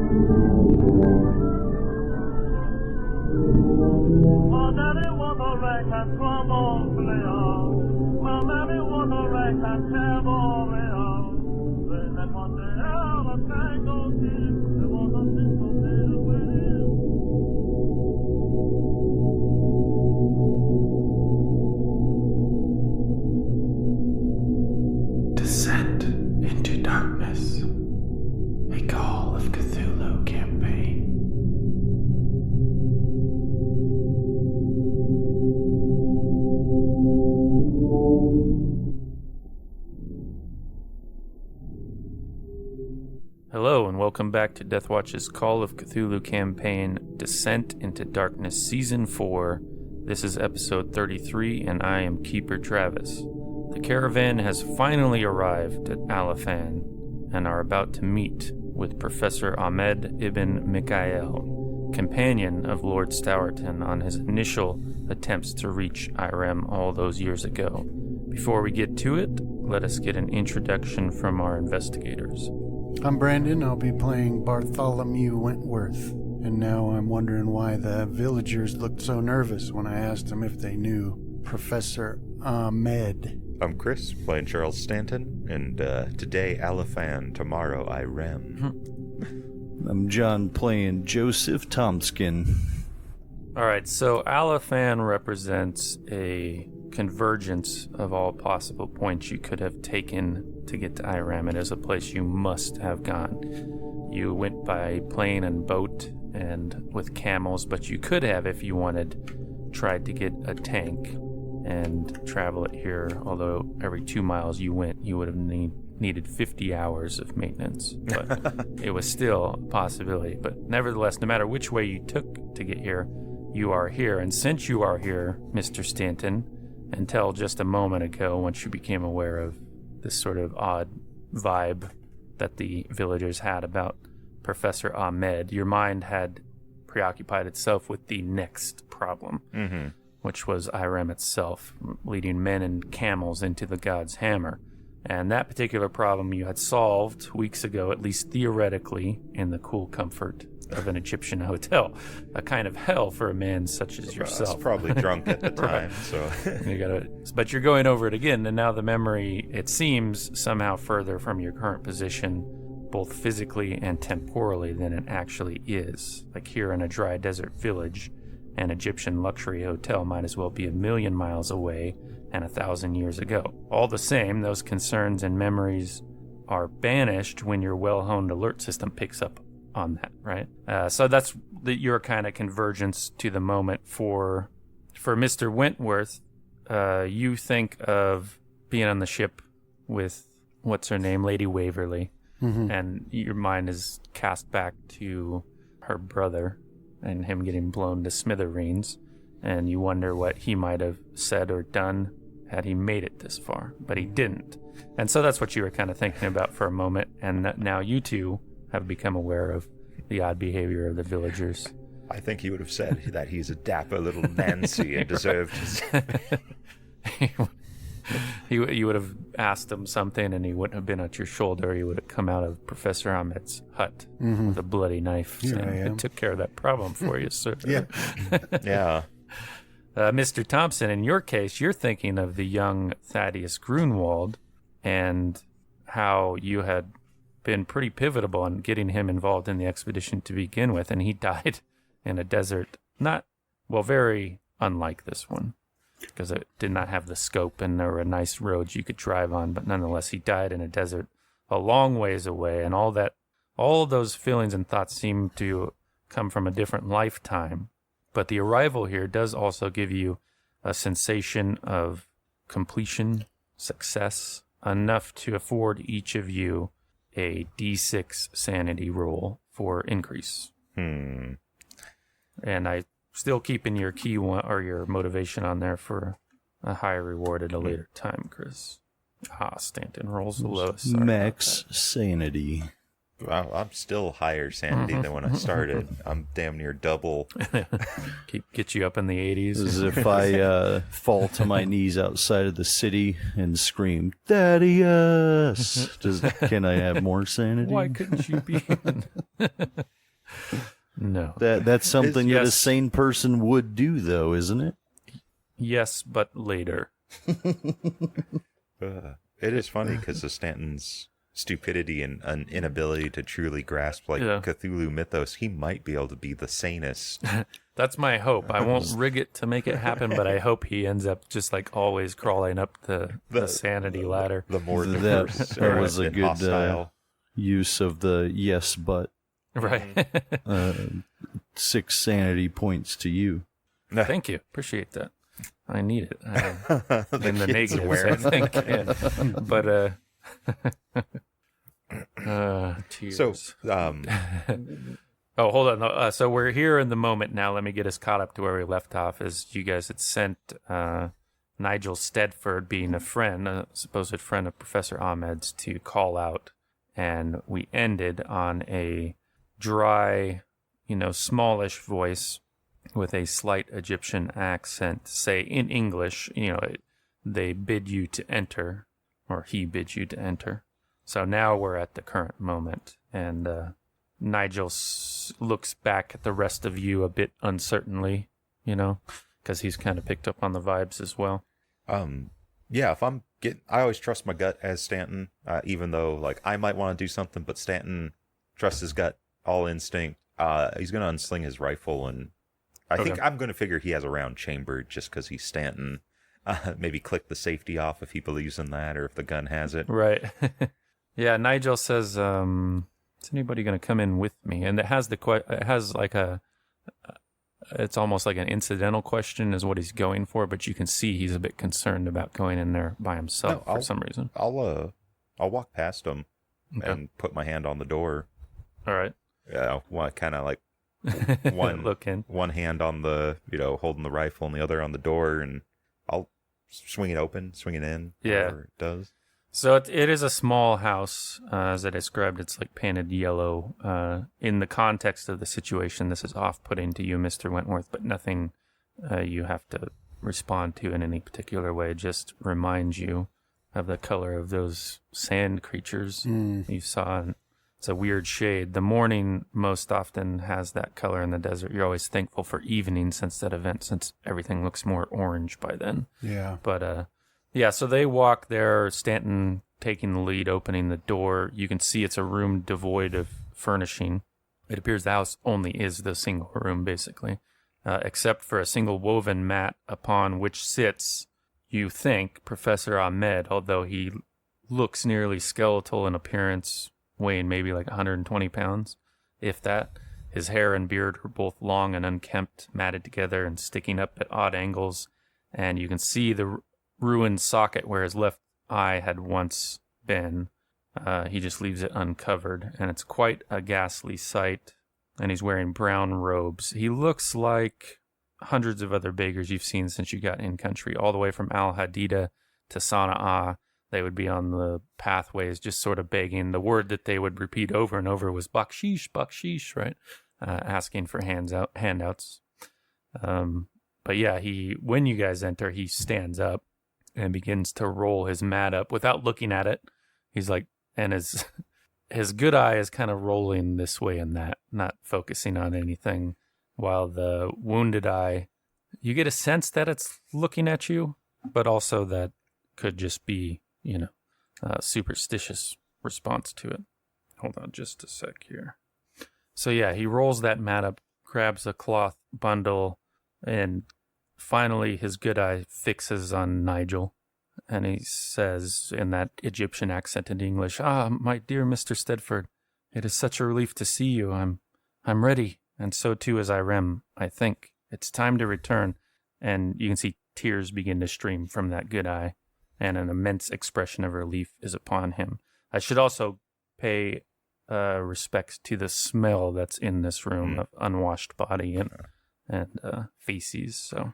Descent into Darkness, a Call of Cthulhu campaign. Hello and welcome back to Deathwatch's Call of Cthulhu campaign, Descent into Darkness Season 4. This is episode 33 and I am Keeper Travis. The caravan has finally arrived at Alafan and are about to meet with Professor Ahmed ibn Mikhail, companion of Lord Stourton on his initial attempts to reach Irem all those years ago. Before we get to it, let us get an introduction from our investigators. I'm Brandon. I'll be playing Bartholomew Wentworth. And now I'm wondering why the villagers looked so nervous when I asked them if they knew Professor Ahmed. I'm Chris, playing Charles Stanton, and today Alafan, tomorrow Irem. I'm John, playing Joseph Tomskin. Alright, so Alafan represents a convergence of all possible points you could have taken to get to Irem. It is a place you must have gone. You went by plane and boat and with camels, but you could have, if you wanted, tried to get a tank and travel it here, although every 2 miles you went, you would have needed 50 hours of maintenance. But it was still a possibility. But nevertheless, no matter which way you took to get here, you are here. And since you are here, Mr. Stanton, until just a moment ago, once you became aware of this sort of odd vibe that the villagers had about Professor Ahmed, your mind had preoccupied itself with the next problem. Which was Irem itself, leading men and camels into the god's hammer. And that particular problem you had solved weeks ago, at least theoretically, in the cool comfort of an Egyptian hotel. A kind of hell for a man such as yourself. I was probably drunk at the time, so... But you're going over it again, and now the memory, it seems, somehow further from your current position, both physically and temporally, than it actually is. Like here in a dry desert village, an Egyptian luxury hotel might as well be 1,000,000 miles away and 1,000 years ago. All the same, those concerns and memories are banished when your well-honed alert system picks up on that, right? So that's your kind of convergence to the moment. For Mr. Wentworth, you think of being on the ship with, what's her name, Lady Waverly, and your mind is cast back to her brother and him getting blown to smithereens, and you wonder what he might have said or done had he made it this far, but he didn't. And so that's what you were kind of thinking about for a moment, and now you two have become aware of the odd behavior of the villagers. I think he would have said that he's a dapper little Nancy and deserved his... You would have asked him something and he wouldn't have been at your shoulder. He would have come out of Professor Ahmed's hut with a bloody knife. Here and I am. it took care of that problem for you, sir. Yeah. Yeah. Mr. Thompson, in your case, you're thinking of the young Thaddeus Grunwald and how you had been pretty pivotal in getting him involved in the expedition to begin with, and he died in a desert, very unlike this one, because it did not have the scope and there were nice roads you could drive on, but nonetheless, he died in a desert a long ways away, and all of those feelings and thoughts seem to come from a different lifetime. But the arrival here does also give you a sensation of completion, success, enough to afford each of you a D6 sanity roll for increase. And I still keeping your key one or your motivation on there for a higher reward at a later time, Chris. Stanton rolls the lowest. Sorry Max sanity. Wow, I'm still higher sanity than when I started. I'm damn near double. Get you up in the 80s. As if I fall to my knees outside of the city and scream, Thaddeus! Can I have more sanity? Why couldn't you be? That's something that a Yes. sane person would do, though, isn't it? Yes, but later. It is funny because of Stanton's stupidity and an inability to truly grasp Cthulhu mythos, he might be able to be the sanest. That's my hope. I won't rig it to make it happen, but I hope he ends up just like always crawling up the sanity ladder. The more That- diverse that was a and good, hostile. Use of the yes, but Right. 6 sanity points to you. Thank you. Appreciate that. I need it. In the kid's negatives, wearing. I think. Yeah. But, tears. So, Oh, hold on. So we're here in the moment now. Let me get us caught up to where we left off. As you guys had sent Nigel Stedford, being a friend, a supposed friend of Professor Ahmed's, to call out. And we ended on a dry, smallish voice with a slight Egyptian accent say in English, they bid you to enter, or he bids you to enter. So now we're at the current moment. And Nigel looks back at the rest of you a bit uncertainly, because he's kind of picked up on the vibes as well. yeah, I always trust my gut as Stanton, even though like I might want to do something, but Stanton trusts his gut, all instinct. He's going to unsling his rifle, and I think I'm going to figure he has a round chambered just because he's Stanton. Maybe click the safety off if he believes in that, or if the gun has it. Right. Yeah, Nigel says, is anybody going to come in with me? And it has it's almost like an incidental question is what he's going for, but you can see he's a bit concerned about going in there by himself for some reason. I'll walk past him and put my hand on the door. All right. Yeah, kind of like one Look in. one hand on the holding the rifle and the other on the door, and I'll swing it open, swing it in. Yeah. Whatever it does. So it is a small house, as I described. It's like painted yellow. In the context of the situation, this is off-putting to you, Mr. Wentworth, but nothing you have to respond to in any particular way. Just reminds you of the color of those sand creatures you saw. And it's a weird shade. The morning most often has that color in the desert. You're always thankful for evening since that event, since everything looks more orange by then. Yeah. But yeah, so they walk there, Stanton taking the lead, opening the door. You can see it's a room devoid of furnishing. It appears the house only is the single room, basically, except for a single woven mat upon which sits, you think, Professor Ahmed, although he looks nearly skeletal in appearance, weighing maybe like 120 pounds, if that. His hair and beard are both long and unkempt, matted together and sticking up at odd angles, and you can see the ruined socket where his left eye had once been. He just leaves it uncovered, and it's quite a ghastly sight. And he's wearing brown robes. He looks like hundreds of other beggars you've seen since you got in country, all the way from Al Hadida to Sana'a. They would be on the pathways just sort of begging. The word that they would repeat over and over was bakshish, bakshish, right? Asking for handouts. But yeah, when you guys enter, he stands up and begins to roll his mat up without looking at it. He's like, and his good eye is kind of rolling this way and that, not focusing on anything, while the wounded eye, you get a sense that it's looking at you, but also that could just be, a superstitious response to it. Hold on just a sec here. So yeah, he rolls that mat up, grabs a cloth bundle, and finally his good eye fixes on Nigel, and he says in that Egyptian accent in English, my dear Mr. Stedford, it is such a relief to see you. I'm ready, and so too is Irem, I think. It's time to return. And you can see tears begin to stream from that good eye, and an immense expression of relief is upon him. I should also pay respects to the smell that's in this room of unwashed body and feces. So,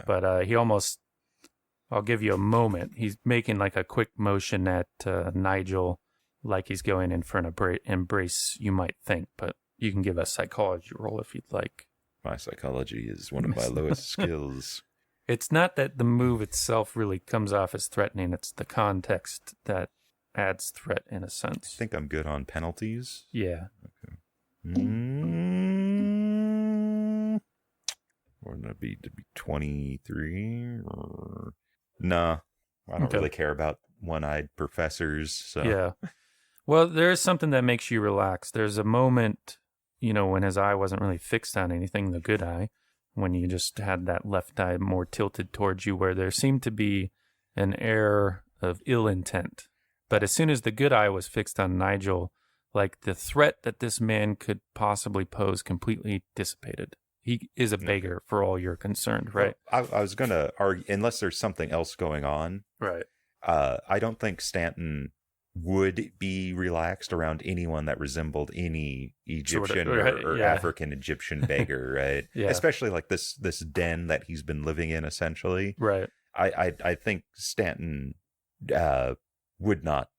but I'll give you a moment. He's making like a quick motion at Nigel, like he's going in for an embrace, you might think, but you can give a psychology roll if you'd like. My psychology is one of my lowest skills. It's not that the move itself really comes off as threatening. It's the context that adds threat in a sense. I think I'm good on penalties. Yeah. Okay. going to be 23. No, I don't really care about one-eyed professors. So. Yeah. Well, there is something that makes you relax. There's a moment, when his eye wasn't really fixed on anything, the good eye, when you just had that left eye more tilted towards you, where there seemed to be an air of ill intent. But as soon as the good eye was fixed on Nigel, like the threat that this man could possibly pose completely dissipated. He is a beggar for all you're concerned, right? Well, I was going to argue, unless there's something else going on. Right. I don't think Stanton would be relaxed around anyone that resembled any Egyptian or African Egyptian beggar, right? Yeah. Especially like this den that he's been living in, essentially. Right. I think Stanton would not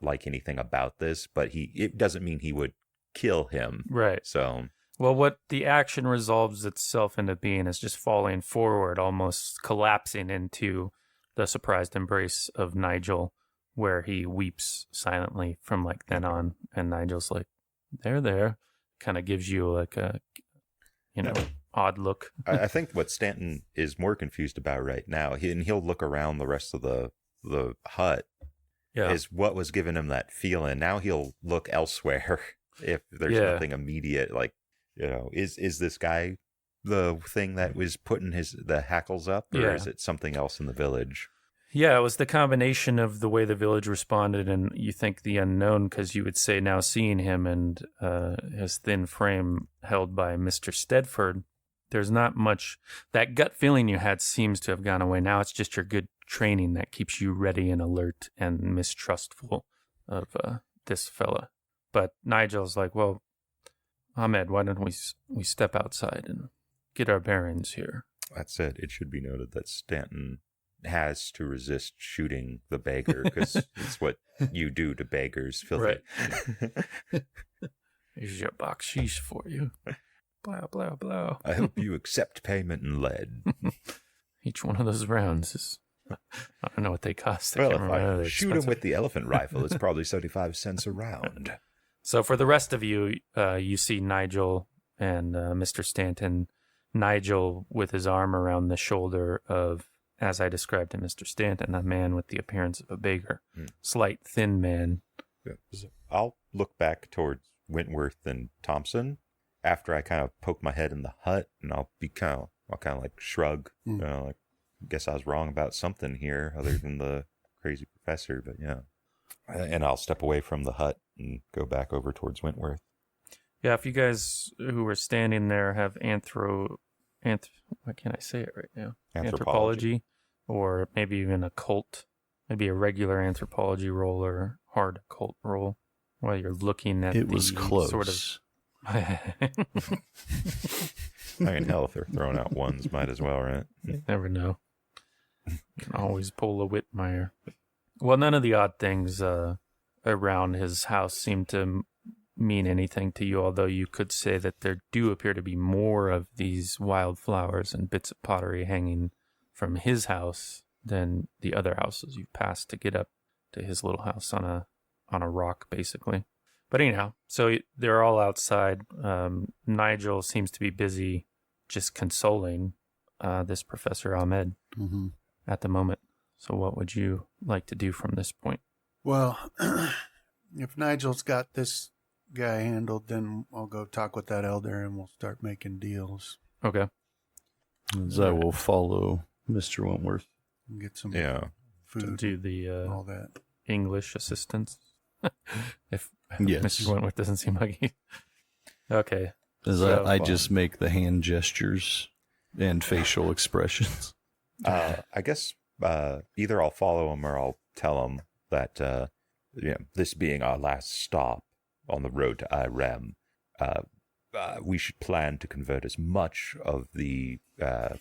like anything about this, but it doesn't mean he would kill him. Right. So, well, what the action resolves itself into being is just falling forward, almost collapsing into the surprised embrace of Nigel, where he weeps silently from like then on, and Nigel's like, there, kind of gives you like a, odd look. I think what Stanton is more confused about right now, he'll look around the rest of the hut, is what was giving him that feeling. Now he'll look elsewhere if there's nothing immediate, like, is this guy the thing that was putting the hackles up, or is it something else in the village? Yeah, it was the combination of the way the village responded and you think the unknown, because you would say now seeing him and his thin frame held by Mr. Stedford, there's not much. That gut feeling you had seems to have gone away. Now it's just your good training that keeps you ready and alert and mistrustful of this fella. But Nigel's like, well, Ahmed, why don't we step outside and get our bearings here? That said, it should be noted that Stanton has to resist shooting the beggar, because it's what you do to beggars, filthy. Right. Here's your baksheesh for you. Blah, blah, blah. I hope you accept payment in lead. Each one of those rounds is, I don't know what they cost. Well, if I shoot him with the elephant rifle, it's probably 75 cents a round. So for the rest of you, you see Nigel and Mr. Stanton. Nigel with his arm around the shoulder of, as I described to Mr. Stanton, a man with the appearance of a beggar. Slight, thin man. I'll look back towards Wentworth and Thompson after I kind of poke my head in the hut, and I'll kind of like shrug. Like, I guess I was wrong about something here other than the crazy professor, but yeah. And I'll step away from the hut and go back over towards Wentworth. Yeah, if you guys who are standing there have why can't I say it right now? Anthropology, or maybe even occult, maybe a regular anthropology roll or hard occult roll, while you're looking at it was close. Sort of. I mean, hell, if they're throwing out ones, might as well, right? You never know. You can always pull a Whitmire. Well, none of the odd things around his house seem to mean anything to you, although you could say that there do appear to be more of these wildflowers and bits of pottery hanging from his house than the other houses you've passed to get up to his little house on a rock, basically. But anyhow, so they're all outside. Nigel seems to be busy just consoling this Professor Ahmed at the moment. So what would you like to do from this point? Well, if Nigel's got this guy handled, then I'll go talk with that elder and we'll start making deals. Okay. As I will follow Mr. Wentworth. And get some To food. do the all that. English assistance. If Yes. Mr. Wentworth doesn't seem like he... Okay. As I just make the hand gestures and facial expressions. I guess either I'll follow him or I'll tell him that this being our last stop on the road to Irem, we should plan to convert as much of the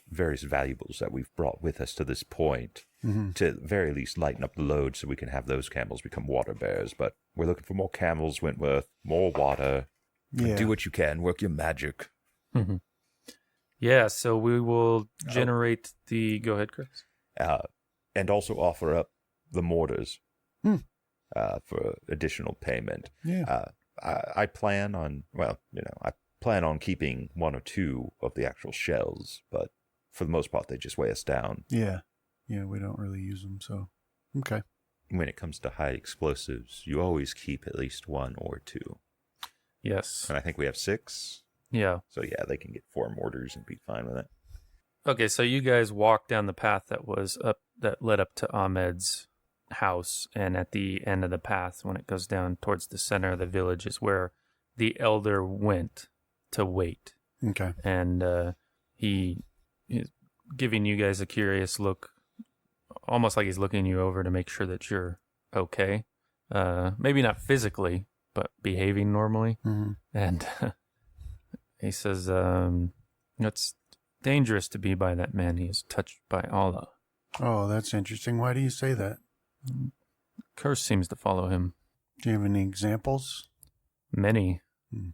various valuables that we've brought with us to this point to at the very least lighten up the load so we can have those camels become water bears. But we're looking for more camels, Wentworth, more water. Yeah. Do what you can, work your magic. Mm-hmm. Yeah, so we will generate the... Go ahead, Chris. And also offer up the mortars for additional payment. Yeah. I plan on, I plan on keeping 1 or 2 of the actual shells, but for the most part, they just weigh us down. Yeah. Yeah, we don't really use them, so. Okay. When it comes to high explosives, you always keep at least 1 or 2. Yes. And I think we have 6. Yeah. So yeah, they can get 4 mortars and be fine with it. Okay, so you guys walk down the path that led up to Ahmed's house, and at the end of the path, when it goes down towards the center of the village, is where the elder went to wait. Okay. And he's giving you guys a curious look, almost like he's looking you over to make sure that you're okay. Maybe not physically, but behaving normally. Mm-hmm. And he says, it's dangerous to be by that man. He is touched by Allah. Oh, that's interesting. Why do you say that? Curse seems to follow him. Do you have any examples? Many Hmm.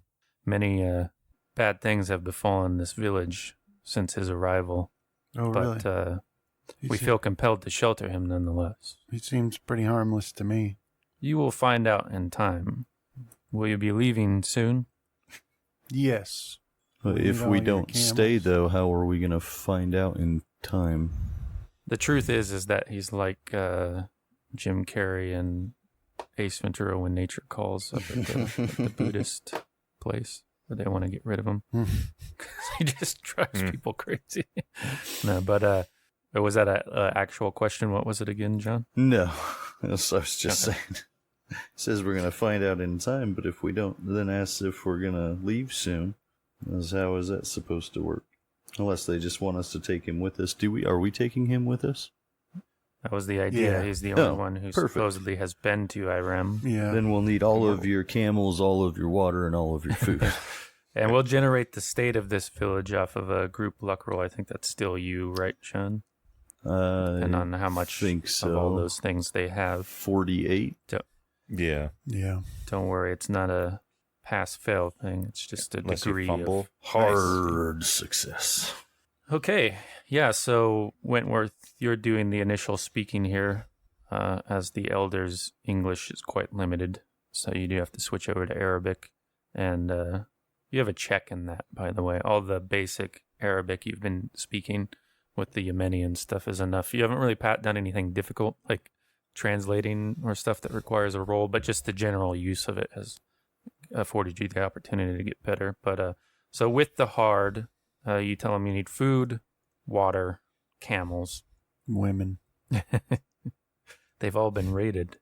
bad things have befallen this village since his arrival. Oh, really? But we feel compelled to shelter him nonetheless. He seems pretty harmless to me. You will find out in time. Will you be leaving soon? Yes. But if we don't stay, though, how are we going to find out in time? The truth is that he's like Jim Carrey and Ace Ventura when nature calls up at the Buddhist place where they want to get rid of him. He just drives people crazy. No, but was that an actual question? What was it again, John? No, I was just saying. It says we're going to find out in time, but if we don't, then asks if we're going to leave soon. How is that supposed to work? Unless they just want us to take him with us. Are we taking him with us? That was the idea. Yeah. He's the only one who perfect. supposedly has been to Irem. Yeah. Then we'll need all of your camels, all of your water, and all of your food. And we'll generate the state of this village off of a group luck roll. I think that's still you, right, Sean? And on how much think so. of all those things they have. 48. Yeah. Yeah. Don't worry, it's not a pass-fail thing. It's just a Unless you degree fumble. of Hard success. Okay, yeah, so Wentworth, you're doing the initial speaking here, as the elder's English is quite limited, so you do have to switch over to Arabic, and you have a check in that, by the way. All the basic Arabic you've been speaking with the Yemeni and stuff is enough. You haven't really done anything difficult, like translating or stuff that requires a roll, but just the general use of it has afforded you the opportunity to get better. But so with the hard, you tell them you need food, water, camels. Women. They've all been raided.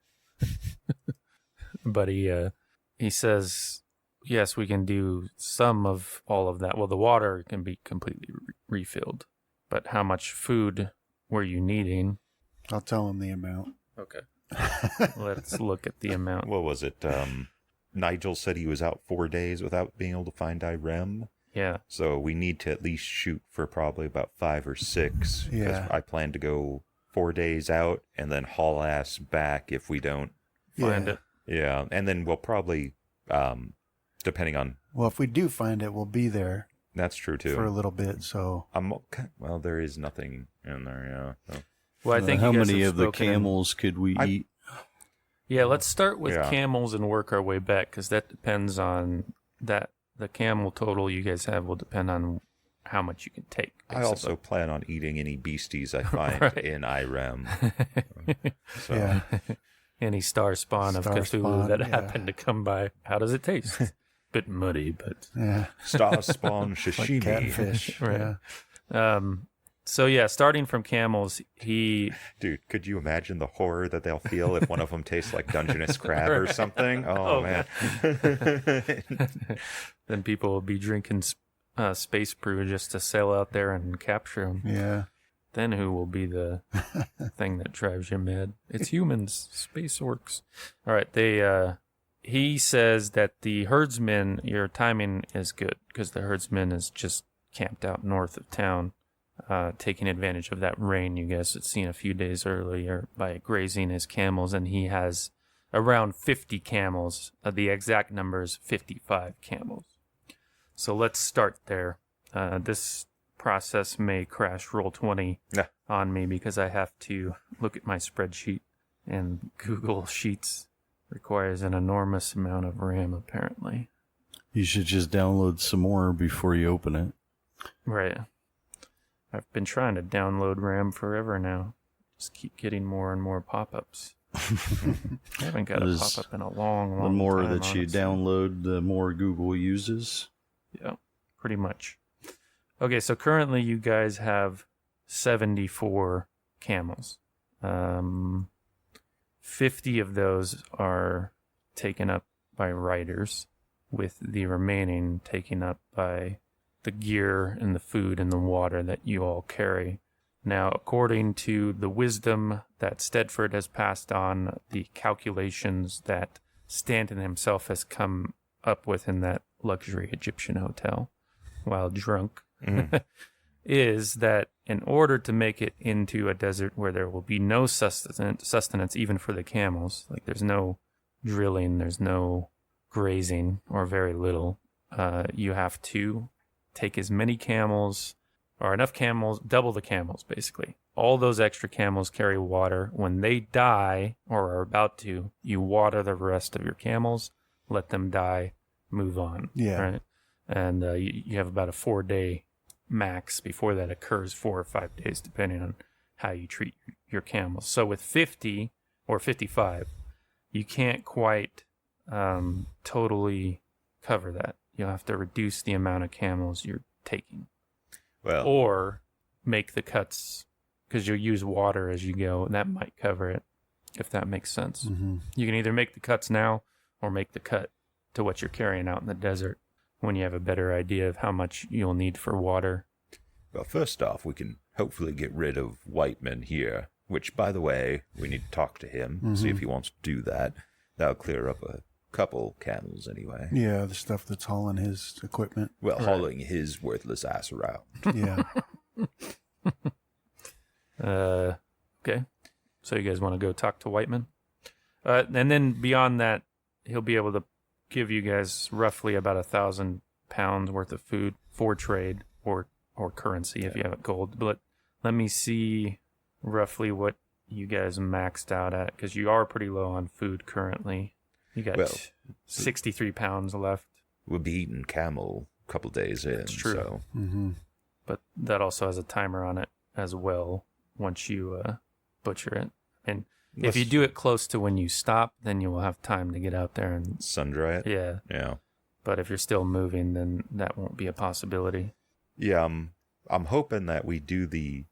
But he says, yes, we can do some of all of that. Well, the water can be completely refilled. But how much food were you needing? I'll tell him the amount. Okay. Let's look at the amount. What was it? Nigel said he was out 4 days without being able to find Irem. Yeah. So we need to at least shoot for probably about 5 or 6. Yeah. I plan to go 4 days out and then haul ass back if we don't Find it. Yeah, and then we'll probably, depending on... Well, if we do find it, we'll be there. That's true, too. For a little bit, so... Well, there is nothing in there, yeah. So. Well, I think how you guys many have of the spoken camels could we eat? Yeah, let's start with Yeah. camels and work our way back, because that depends on that. The camel total you guys have will depend on how much you can take. I also plan on eating any beasties I find Right. in Irem. So. Yeah. Any star spawn of Star Cthulhu spawn, that yeah. happened to come by. How does it taste? Bit muddy, but Yeah. Star spawn Like sashimi. catfish. Right. Yeah. so yeah, starting from camels, he Dude, could you imagine the horror that they'll feel if one of them tastes like Dungeness crab or something? Oh, man. then people will be drinking space brew just to sail out there and capture them. Yeah. Then who will be the thing that drives you mad? It's humans, space orcs. All right, he says that the herdsman, your timing is good because the herdsman is just camped out north of town, taking advantage of that rain you guys had seen a few days earlier by grazing his camels, and he has around 50 camels. The exact number is 55 camels. So let's start there. This process may crash roll 20 Yeah. on me because I have to look at my spreadsheet, and Google Sheets requires an enormous amount of RAM apparently. You should just download some more before you open it. Right. I've been trying to download RAM forever now. Just keep getting more and more pop-ups. I haven't got a pop-up in a long time. The more that honestly. you download, the more Google uses. Yeah, pretty much. Okay, so currently you guys have 74 camels. 50 of those are taken up by riders, with the remaining taken up by the gear and the food and the water that you all carry. Now, according to the wisdom that Stedford has passed on, the calculations that Stanton himself has come up with in that luxury Egyptian hotel while drunk, is that in order to make it into a desert where there will be no sustenance even for the camels, like there's no drilling, there's no grazing, or very little, you have to take as many camels, or enough camels, double the camels, basically. All those extra camels carry water. When they die, or are about to, you water the rest of your camels, let them die, move on. Yeah. Right? And you have about a 4-day max before that occurs, 4 or 5 days, depending on how you treat your camels. So with 50 or 55, you can't quite totally cover that. You'll have to reduce the amount of camels you're taking. Well, Or make the cuts, because you'll use water as you go, and that might cover it, if that makes sense. Mm-hmm. You can either make the cuts now or make the cut to what you're carrying out in the desert when you have a better idea of how much you'll need for water. well, first off, we can hopefully get rid of Whiteman here, which, by the way, we need to talk to him, see if he wants to do that. That'll clear up a couple camels anyway. Yeah, the stuff that's hauling his equipment. Well, hauling his worthless ass around. Yeah. Okay. So you guys want to go talk to Whiteman? And then beyond that, he'll be able to give you guys roughly about 1,000 pounds worth of food for trade or currency if you have it gold. But let me see roughly what you guys maxed out at, because you are pretty low on food currently. You got 63 pounds left. We'll be eating camel a couple days in. That's true. So. Mm-hmm. But that also has a timer on it as well once you butcher it. And if you do it close to when you stop, then you will have time to get out there and sun dry it. Yeah. Yeah. But if you're still moving, then that won't be a possibility. Yeah. I'm hoping that we do the,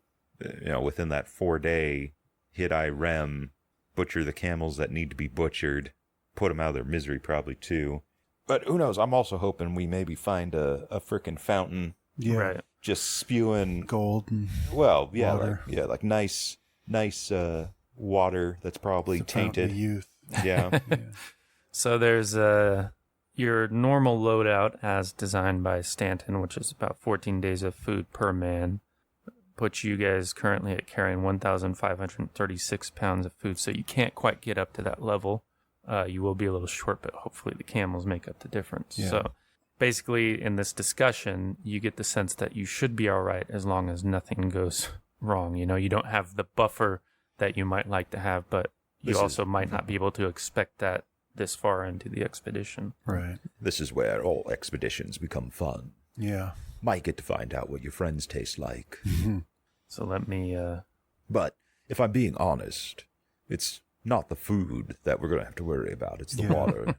within that 4-day hit IREM, butcher the camels that need to be butchered, put them out of their misery probably too. But who knows? I'm also hoping we maybe find a frickin' fountain. Yeah. Right. Just spewing Gold and well, yeah, water. like nice water that's probably the fountain tainted. of youth. Yeah. Yeah. So there's your normal loadout as designed by Stanton, which is about 14 days of food per man. Puts you guys currently at carrying 1,536 pounds of food, so you can't quite get up to that level. You will be a little short, but hopefully the camels make up the difference. Yeah. So basically, in this discussion, you get the sense that you should be all right as long as nothing goes wrong. You don't have the buffer that you might like to have, but you also might not be able to expect that this far into the expedition. Right. This is where all expeditions become fun. Yeah. Might get to find out what your friends taste like. Mm-hmm. So let me... But if I'm being honest, it's not the food that we're going to have to worry about. It's the water.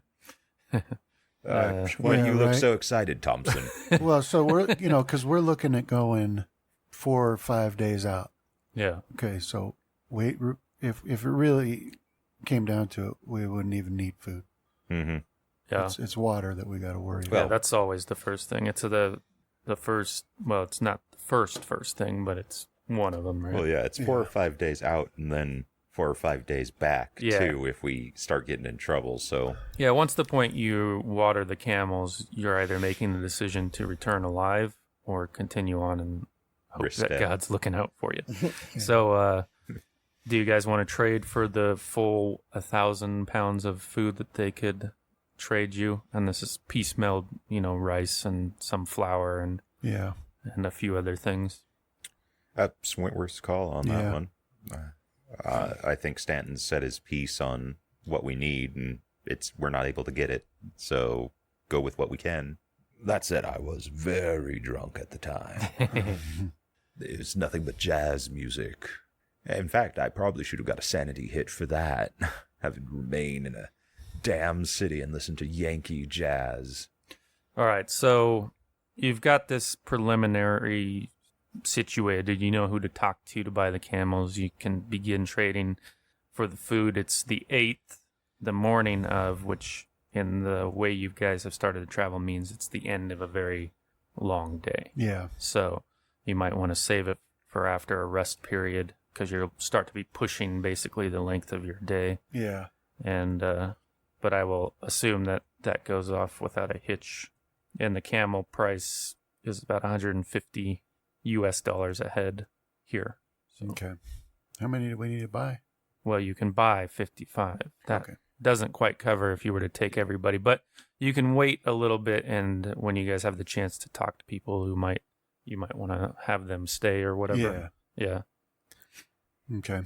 Why do you look so excited, Thompson? Well, so we're, because we're looking at going 4 or 5 days out. Yeah. Okay, so wait, if it really came down to it, we wouldn't even need food. Mm-hmm. Yeah. It's water that we got to worry Yeah, about. that's always the first thing. It's the first, well, it's not the first thing, but it's one of them, right? Well, yeah, it's 4 or 5 days out and then 4 or 5 days back, too, if we start getting in trouble, so... Yeah, once the point you water the camels, you're either making the decision to return alive or continue on and hope that God's looking out for you. So, do you guys want to trade for the full 1,000 pounds of food that they could trade you? And this is piecemeal, rice and some flour and a few other things. That's Wentworth's call on that one. I think Stanton said his piece on what we need, and we're not able to get it. So go with what we can. That said, I was very drunk at the time. There's nothing but jazz music. In fact, I probably should have got a sanity hit for that. Having to remain in a damn city and listen to Yankee jazz. All right, so you've got this preliminary situated. You know who to talk to buy the camels. You can begin trading for the food. It's the 8th, the morning of, which in the way you guys have started to travel means it's the end of a very long day. Yeah. So you might want to save it for after a rest period because you'll start to be pushing basically the length of your day. Yeah. And but I will assume that that goes off without a hitch. And the camel price is about $150 a head here. So, Okay. How many do we need to buy? well, you can buy 55. That Okay. doesn't quite cover if you were to take everybody, but you can wait a little bit, and when you guys have the chance to talk to people who you might want to have them stay or whatever. Yeah. Okay.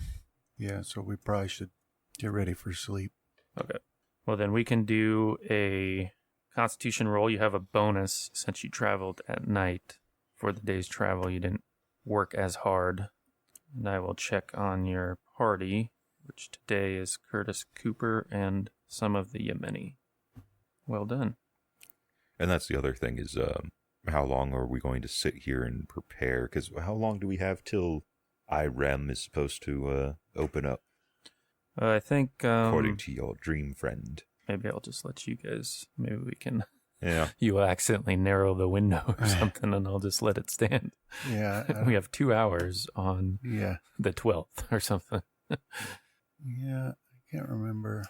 Yeah, so we probably should get ready for sleep. Okay. Well, then we can do a Constitution roll. You have a bonus since you traveled at night. For the day's travel, you didn't work as hard. And I will check on your party, which today is Curtis Cooper and some of the Yemeni. Well done. And that's the other thing is, how long are we going to sit here and prepare? Because how long do we have till IREM is supposed to open up, I think according to your dream friend? maybe I'll just let you guys. Maybe we can. Yeah. You will accidentally narrow the window or something, and I'll just let it stand. Yeah. We have 2 hours on Yeah. the 12th or something. Yeah. I can't remember.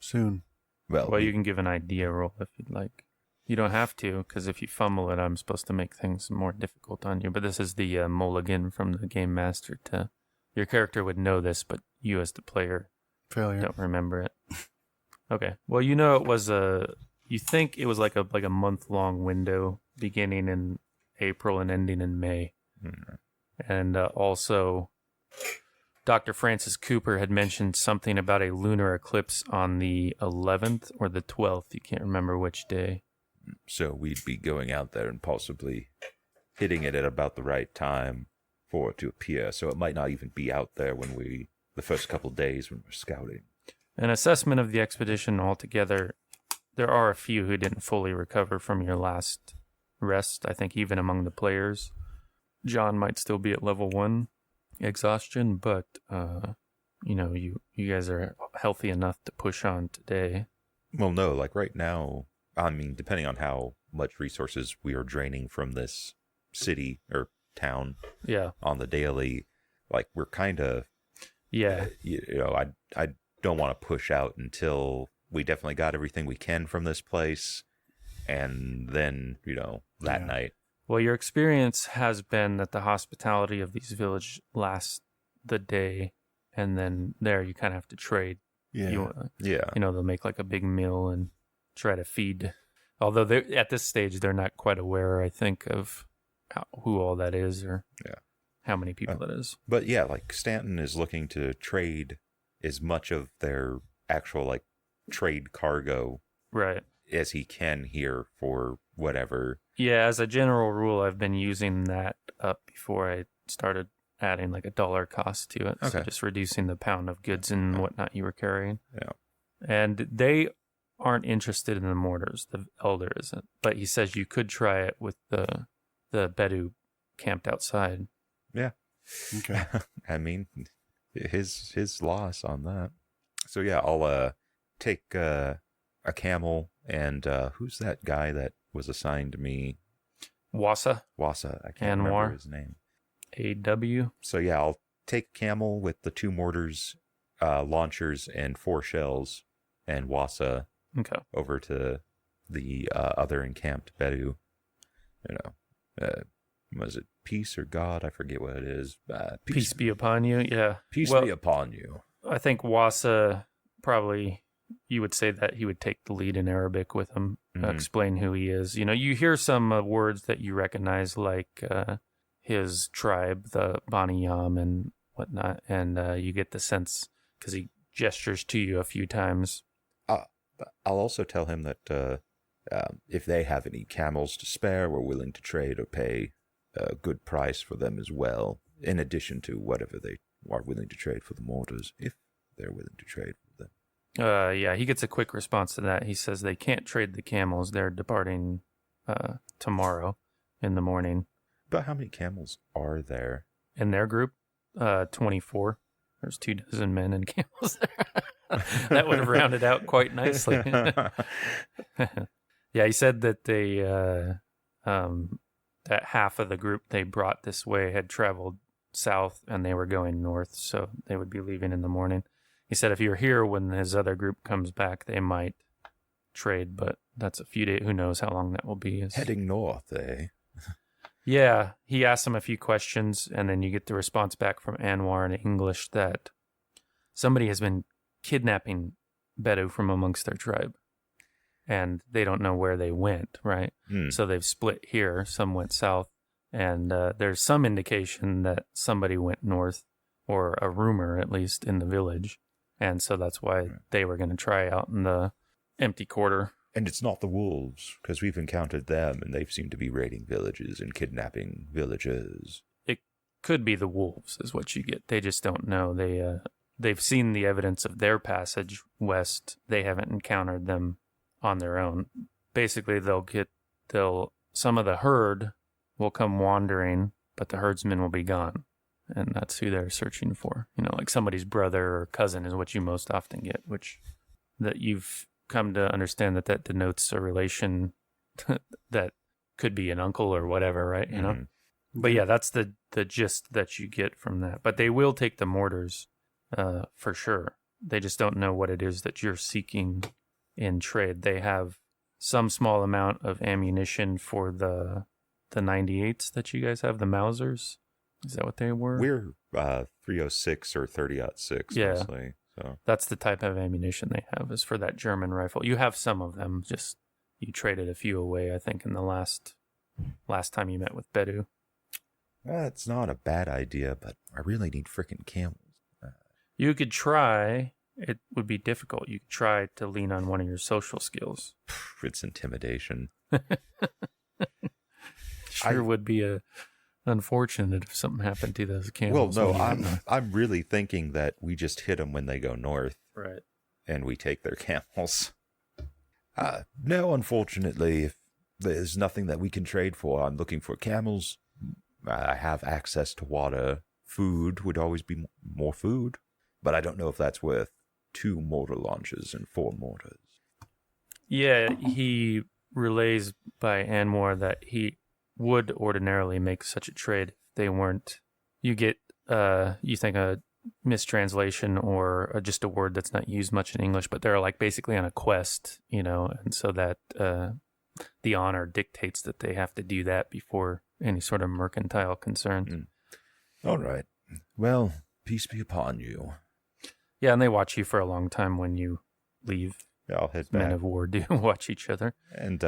Soon. Well, you can give an idea roll if you'd like. You don't have to, because if you fumble it, I'm supposed to make things more difficult on you. But this is the mulligan from the game master. Your character would know this, but you as the player Failure. don't remember it. Okay. Well, you know it was you think it was like a month-long window beginning in April and ending in May. Hmm. And also, Dr. Francis Cooper had mentioned something about a lunar eclipse on the 11th or the 12th. You can't remember which day. So we'd be going out there and possibly hitting it at about the right time for it to appear. So it might not even be out there when the first couple days when we're scouting. An assessment of the expedition altogether, there are a few who didn't fully recover from your last rest. I think even among the players, John might still be at level 1 exhaustion, but you guys are healthy enough to push on today. Well, no, like right now, I mean, depending on how much resources we are draining from this city or town Yeah. on the daily, like we're kind of, Yeah. I don't want to push out until we definitely got everything we can from this place, and then that Yeah. night. Well, your experience has been that the hospitality of these villages lasts the day, and then there you kind of have to trade. Yeah. Yeah. They'll make like a big meal and try to feed. Although at this stage, they're not quite aware, I think, of who all that is or how many people that is. But yeah, like Stanton is looking to trade as much of their actual like trade cargo Right. as he can here for whatever. Yeah, as a general rule, I've been using that up before I started adding like a dollar cost to it. So Okay. just reducing the pound of goods and whatnot you were carrying. Yeah. And they aren't interested in the mortars. The elder isn't. But he says you could try it with the Bedu camped outside. Yeah. Okay. I mean, his loss on that. So yeah, I'll take a camel and who's that guy that was assigned to me? Wasa, Wasa. I can't Anwar. remember his name. AW. So yeah, I'll take a camel with the 2 mortars, launchers, and 4 shells, and Wasa Okay. over to the other encamped Bedu. Was it peace or God? I forget what it is. Peace be upon you. Yeah. Peace Well, be upon you. I think Wasa probably, you would say that he would take the lead in Arabic with him, Mhm. explain who he is. You hear some words that you recognize, like his tribe, the Bani Yam and whatnot, and you get the sense, because he gestures to you a few times. I'll also tell him that If they have any camels to spare, we're willing to trade or pay a good price for them as well, in addition to whatever they are willing to trade for the mortars, if they're willing to trade for them. Yeah, he gets a quick response to that. He says they can't trade the camels. They're departing tomorrow in the morning. But how many camels are there? In their group, 24. There's 24 men and camels there. That would have rounded out quite nicely. Yeah, he said that they that half of the group they brought this way had traveled south and they were going north, so they would be leaving in the morning. He said if you're here when his other group comes back, they might trade, but that's a few days. Who knows how long that will be. Heading north, eh? Yeah, he asked him a few questions, and then you get the response back from Anwar in English that somebody has been kidnapping Bedu from amongst their tribe, and they don't know where they went, right? So they've split here. Some went south, and there's some indication that somebody went north, or a rumor at least, in the village, and so that's why they were going to try out in the empty quarter. And it's not the wolves, because we've encountered them, and they seem to be raiding villages and kidnapping villagers. It could be the wolves, is what you get. They just don't know. They've seen the evidence of their passage west. They haven't encountered them on their own. Basically, some of the herd will come wandering, but the herdsman will be gone, and that's who they're searching for. You know, like somebody's brother or cousin is what you most often get, which that you've come to understand that denotes a relation that could be an uncle or whatever, right? You know? But yeah, that's the gist that you get from that. But they will take the mortars for sure. They just don't know what it is that you're seeking in trade. They have some small amount of ammunition for the 98s that you guys have, the Mausers. Is that what they were? We're 306 or 30-06 mostly. So that's the type of ammunition they have, is for that German rifle. You have some of them, just you traded a few away, I think, in the last time you met with Bedu. That's not a bad idea, but I really need frickin' camels. You could try. It would be difficult. You could try to lean on one of your social skills. It's intimidation. Would be unfortunate if something happened to those camels. Well, no, I'm really thinking that we just hit them when they go north. Right. And we take their camels. No, unfortunately, if there's nothing that we can trade for, I'm looking for camels. I have access to water. Food would always be more food. But I don't know if that's worth 2 mortar launches and 4 mortars. Yeah, he relays by Anwar that he would ordinarily make such a trade if they weren't. You get, you think a mistranslation or just a word that's not used much in English, but they're like basically on a quest, you know, and so that the honor dictates that they have to do that before any sort of mercantile concerns. All right. Well, peace be upon you. Yeah, and they watch you for a long time when you leave. Yeah, I'll head back. Men of war do watch each other. And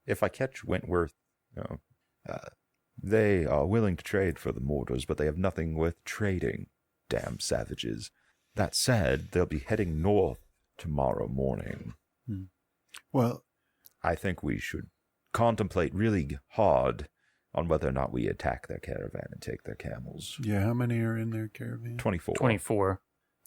if I catch Wentworth, they are willing to trade for the mortars, but they have nothing worth trading. Damn savages. That said, they'll be heading north tomorrow morning. Well, I think we should contemplate really hard on whether or not we attack their caravan and take their camels. yeah, how many are in their caravan? 24. 24.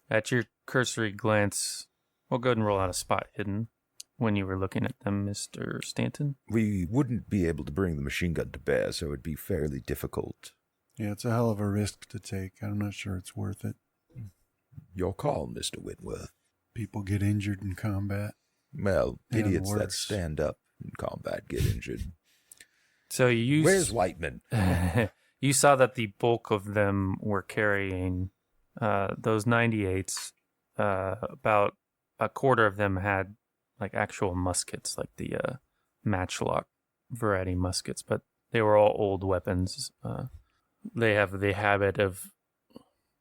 At your cursory glance, we'll go ahead and roll out a spot hidden when you were looking at them, Mr. Stanton. We wouldn't be able to bring the machine gun to bear, so it'd be fairly difficult. Yeah, it's a hell of a risk to take. I'm not sure it's worth it. Your call, Mr. Wentworth. People get injured in combat. Well, And idiots that worse. stand up in combat get injured. So Where's Whiteman? You saw that the bulk of them were carrying those 98s. About a quarter of them had like actual muskets, like the matchlock variety muskets, but they were all old weapons. They have the habit of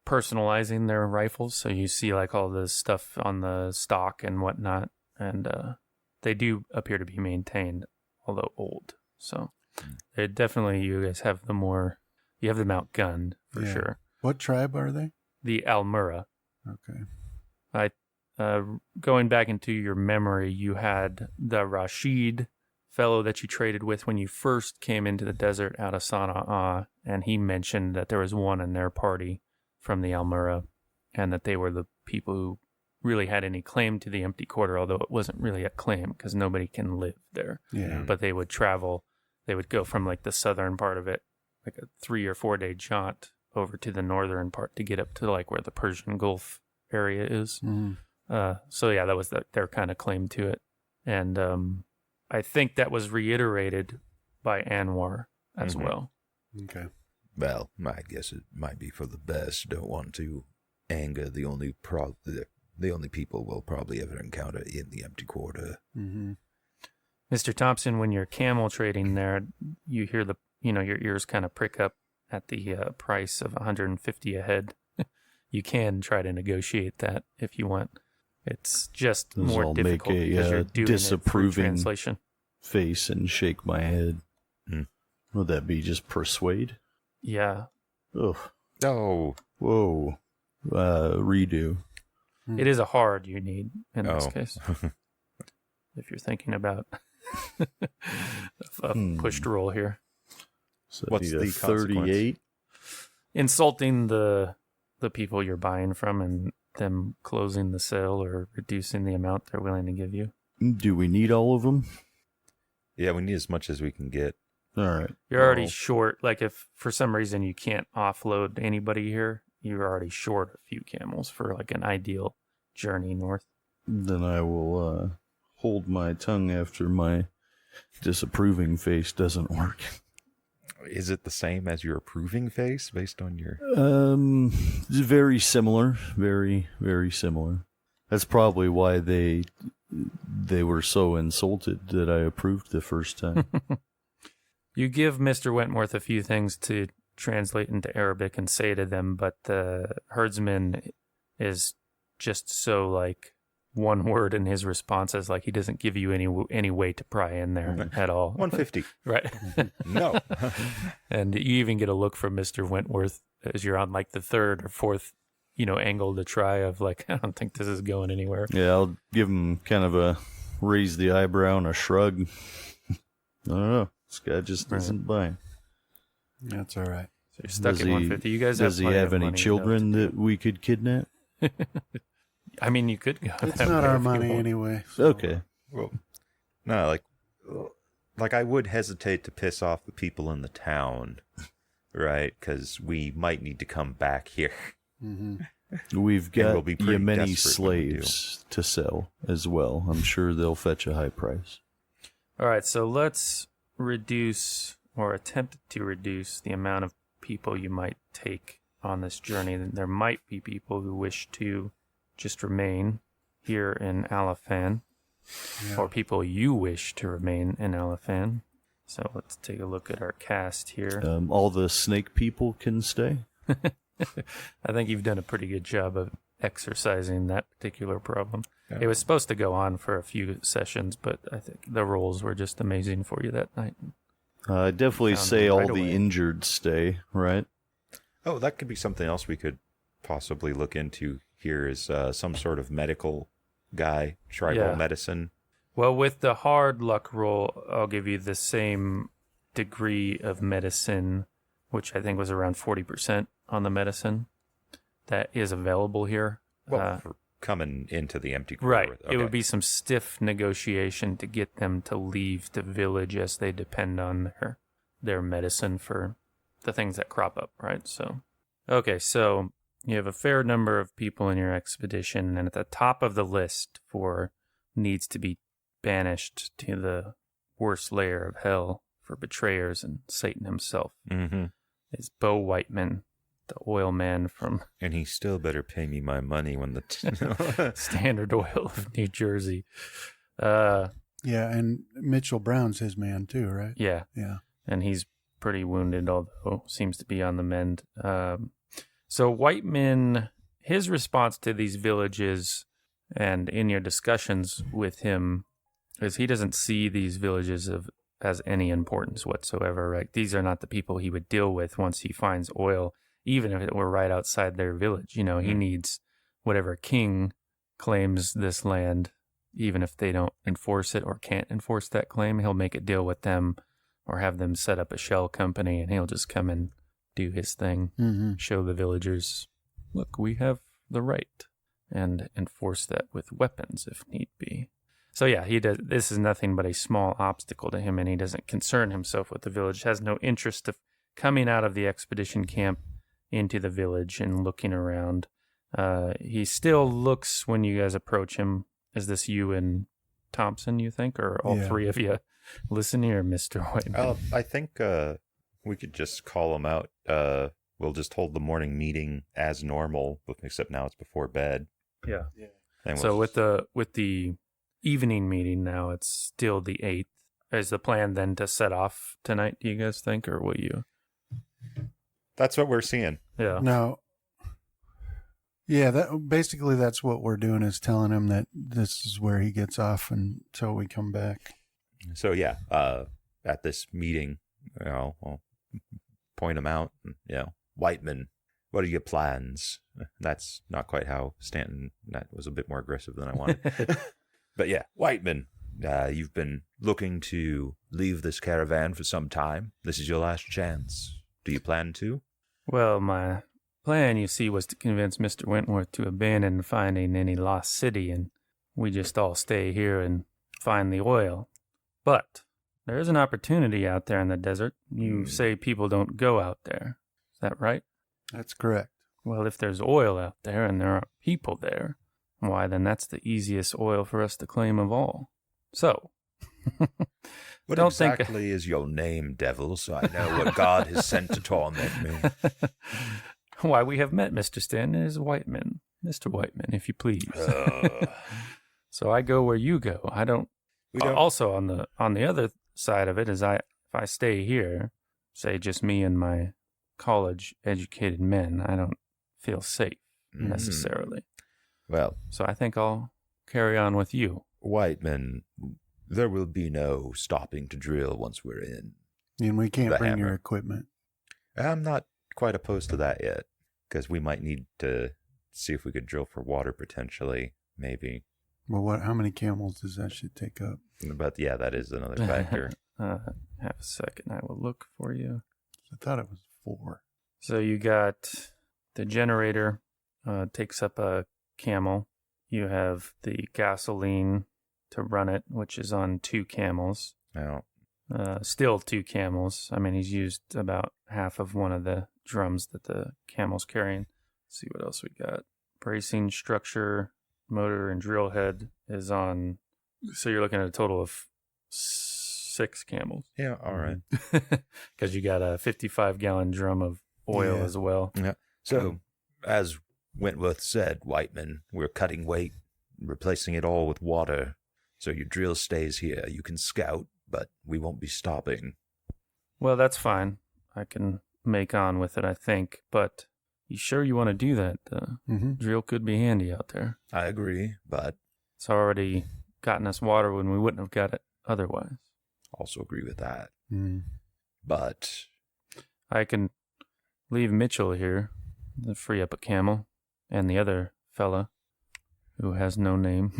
personalizing their rifles, so you see like all the stuff on the stock and whatnot, and they do appear to be maintained, although old. So they definitely, you guys have you have them outgunned for sure. What tribe are they? The Almura. Okay. Going back into your memory, you had the Rashid fellow that you traded with when you first came into the desert out of Sana'a, and he mentioned that there was one in their party from the Almura, and that they were the people who really had any claim to the empty quarter, although it wasn't really a claim because nobody can live there. Yeah. But they would travel. They would go from like the southern part of it, like a 3 or 4 day jaunt over to the northern part to get up to like where the Persian Gulf area is. So yeah, that was their kind of claim to it. And I think that was reiterated by Anwar as well. Okay. Well, I guess it might be for the best. Don't want to anger the only people we'll probably ever encounter in the empty quarter. Mr. Thompson, when you're camel trading there, you hear your ears kind of prick up at the price of 150 a head. You can try to negotiate that if you want. It's just more I'll difficult make because a you're doing disapproving it through translation. face and shake my head. Would that be just persuade? Yeah. Ugh. Oh. Whoa. Redo. It is a hard you need in this Oh. case. If you're thinking about a pushed roll here. So What's need a the consequence? 38? Insulting the people you're buying from and them closing the sale or reducing the amount they're willing to give you. Do we need all of them? Yeah, we need as much as we can get. All right. You're already short. Like if for some reason you can't offload anybody here, you're already short a few camels for like an ideal journey north. Then I will hold my tongue after my disapproving face doesn't work. Is it the same as your approving face based on your... Very similar. Very, very similar. That's probably why they were so insulted that I approved the first time. You give Mr. Wentworth a few things to translate into Arabic and say to them, but the herdsman is just so like one word in his responses, like he doesn't give you any way to pry in there at all. 150. Right. No. And you even get a look from Mr. Wentworth as you're on like the third or fourth, angle to try of like, I don't think this is going anywhere. Yeah, I'll give him kind of a raise the eyebrow and a shrug. I don't know. This guy just isn't buying. That's all right. So you're stuck at 150. You guys does he plenty have of any money, children though, to that we could kidnap? I mean, you could go. It's that not way our if you money want. anyway. So. Okay. Well, no, like I would hesitate to piss off the people in the town, right? Because we might need to come back here. We've And we'll got be pretty Yemeni desperate when we do. slaves to sell as well. I'm sure they'll fetch a high price. All right, so let's reduce or attempt to reduce the amount of people you might take on this journey. There might be people who wish to just remain here in Alafan, or people you wish to remain in Alafan. So let's take a look at our cast here. All the snake people can stay. I think you've done a pretty good job of exercising that particular problem. Yeah. It was supposed to go on for a few sessions, but I think the rolls were just amazing for you that night. I'd definitely Found say them all right the away. injured stay, right? Oh, that could be something else we could possibly look into here is some sort of medical guy, tribal Yeah. medicine. Well, with the hard luck roll, I'll give you the same degree of medicine, which I think was around 40% on the medicine that is available here. Well, for coming into the empty Right. quarter. It would be some stiff negotiation to get them to leave the village as they depend on their medicine for the things that crop up, right? So, okay, so you have a fair number of people in your expedition, and at the top of the list for needs to be banished to the worst layer of hell for betrayers and Satan himself Mm-hmm. is Bo Whiteman, the oil man from And he still better pay me my money when the... Standard Oil of New Jersey. Yeah, and Mitchell Brown's his man too, right? Yeah, Yeah. and he's pretty wounded, although seems to be on the mend. So Whiteman, his response to these villages and in your discussions with him is he doesn't see these villages as any importance whatsoever, right? These are not the people he would deal with once he finds oil, even if it were right outside their village. He needs whatever king claims this land even if they don't enforce it or can't enforce that claim, he'll make a deal with them or have them set up a shell company, and he'll just come and do his thing, show the villagers, look, we have the right, and enforce that with weapons if need be. So yeah, he does. This is nothing but a small obstacle to him, and he doesn't concern himself with the village, has no interest of coming out of the expedition camp into the village and looking around. He still looks when you guys approach him. Is this you and Thompson, you think, or all three of you listening, or Mr. Whiteman? I think we could just call him out. We'll just hold the morning meeting as normal, except now it's before bed. Yeah. And So with the evening meeting now, it's still the 8th. Is the plan then to set off tonight, do you guys think, or will you? That's what we're seeing. Yeah. No. Yeah, that's what we're doing, is telling him that this is where he gets off until we come back. So yeah, at this meeting, we'll point him out. Whiteman, what are your plans? That's not quite how Stanton. That was a bit more aggressive than I wanted. But yeah, Whiteman, you've been looking to leave this caravan for some time. This is your last chance. Do you plan to? Well, my plan, you see, was to convince Mr. Wentworth to abandon finding any lost city, and we just all stay here and find the oil. But there is an opportunity out there in the desert. You say people don't go out there. Is that right? That's correct. Well, if there's oil out there and there are people there, why, then that's the easiest oil for us to claim of all. So, what don't exactly is your name, devil, so I know what God has sent to torment me? Why, we have met, Mr. Stanton. It is Whiteman. Mr. Whiteman, if you please. So I go where you go. I don't... Also, on the other side of it is if I stay here, say just me and my college-educated men, I don't feel safe necessarily. Well, so I think I'll carry on with you. Whiteman, there will be no stopping to drill once we're in. And we can't bring hammer. your equipment. I'm not quite opposed to that yet, because we might need to see if we could drill for water potentially, maybe. Well, how many camels does that shit take up? But yeah, that is another factor. Have a second. I will look for you. I thought it was 4. So you got the generator takes up a camel. You have the gasoline to run it, which is on 2 camels. No. Still 2 camels. I mean, he's used about half of one of the drums that the camel's carrying. Let's see what else we got. Bracing structure, motor, and drill head is on. So you're looking at a total of 6 camels. Yeah, all right. Because you got a 55-gallon drum of oil as well. Yeah. So, as Wentworth said, Whiteman, we're cutting weight, replacing it all with water. So your drill stays here. You can scout, but we won't be stopping. Well, that's fine. I can make on with it, I think. But you sure you want to do that? Drill could be handy out there. I agree, but... It's already gotten us water when we wouldn't have got it otherwise. Also agree with that. Mm. But... I can leave Mitchell here, free up a camel, and the other fella, who has no name.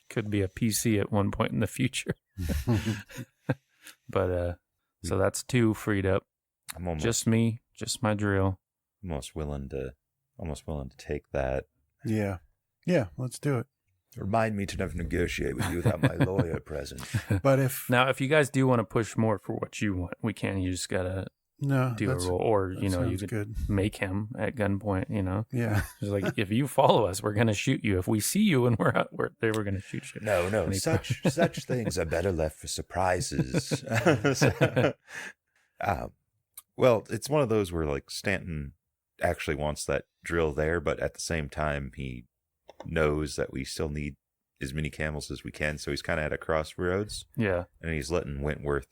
Could be a PC at one point in the future. But, so that's 2 freed up. I'm almost, just me, just my drill. almost willing to take that. Yeah. Yeah, let's do it. Remind me to never negotiate with you without my lawyer present. But Now, if you guys do want to push more for what you want, we can. You just gotta do a roll, or you could make him at gunpoint. Yeah. It's like, if you follow us, we're gonna shoot you. If we see you and we're gonna shoot you. No, such things are better left for surprises. Well, it's one of those where like Stanton actually wants that drill there, but at the same time he knows that we still need as many camels as we can, so he's kind of at a crossroads. Yeah, and he's letting Wentworth.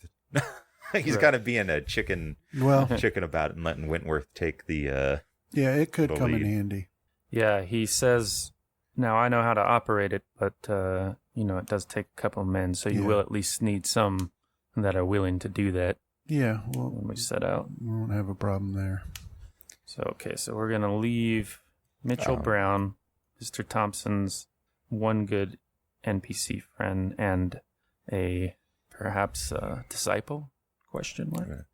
He's kind of being a chicken about it and letting Wentworth take the. Yeah, it could come lead. in handy. Yeah, he says, now I know how to operate it, but it does take a couple of men, so you will at least need some that are willing to do that. Yeah, well, when we set out, we won't have a problem there. So we're gonna leave Mitchell Brown, Mr. Thompson's one good NPC friend and a perhaps disciple? Question mark.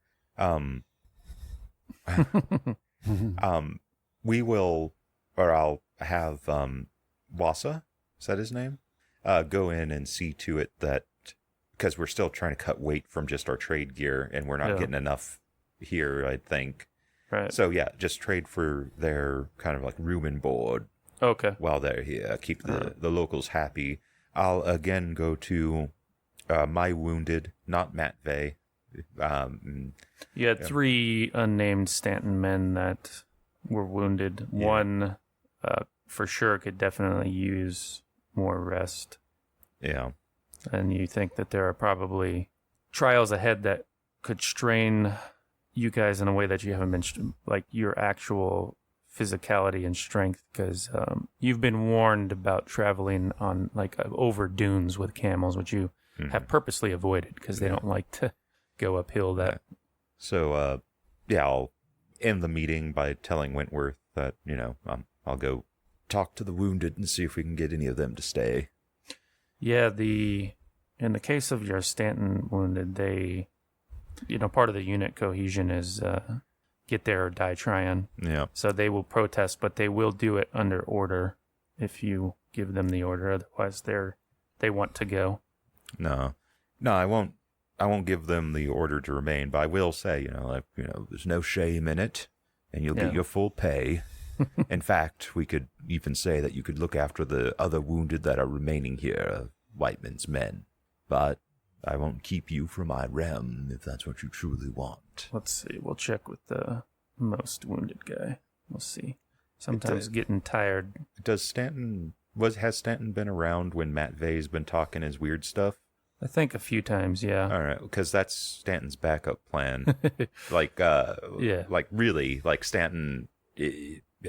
We will, or I'll have Wasa, is that his name? Go in and see to it that, because we're still trying to cut weight from just our trade gear, and we're not getting enough here, I think. Right. So yeah, just trade for their kind of like room and board. Okay. While they're here, keep the locals happy. I'll again go to my wounded, not Matt Vey. You had 3 unnamed Stanton men that were wounded. Yeah. One, for sure, could definitely use more rest. Yeah. And you think that there are probably trials ahead that could strain you guys in a way that you haven't been, like your actual physicality and strength, because you've been warned about traveling on like over dunes with camels, which you have purposely avoided because they don't like to go uphill that. So, I'll end the meeting by telling Wentworth that, I'll go talk to the wounded and see if we can get any of them to stay. Yeah, in the case of your Stanton wounded, they, part of the unit cohesion is get there or die trying. Yeah. So they will protest, but they will do it under order if you give them the order. Otherwise, they want to go. No, I won't. I won't give them the order to remain, but I will say, there's no shame in it, and you'll get your full pay. In fact, we could even say that you could look after the other wounded that are remaining here, Whiteman's men. But I won't keep you from my realm if that's what you truly want. Let's see. We'll check with the most wounded guy. We'll see. Sometimes getting tired. Has Stanton been around when Matt Vey's been talking his weird stuff? I think a few times, yeah. All right, because that's Stanton's backup plan. Like really, like Stanton.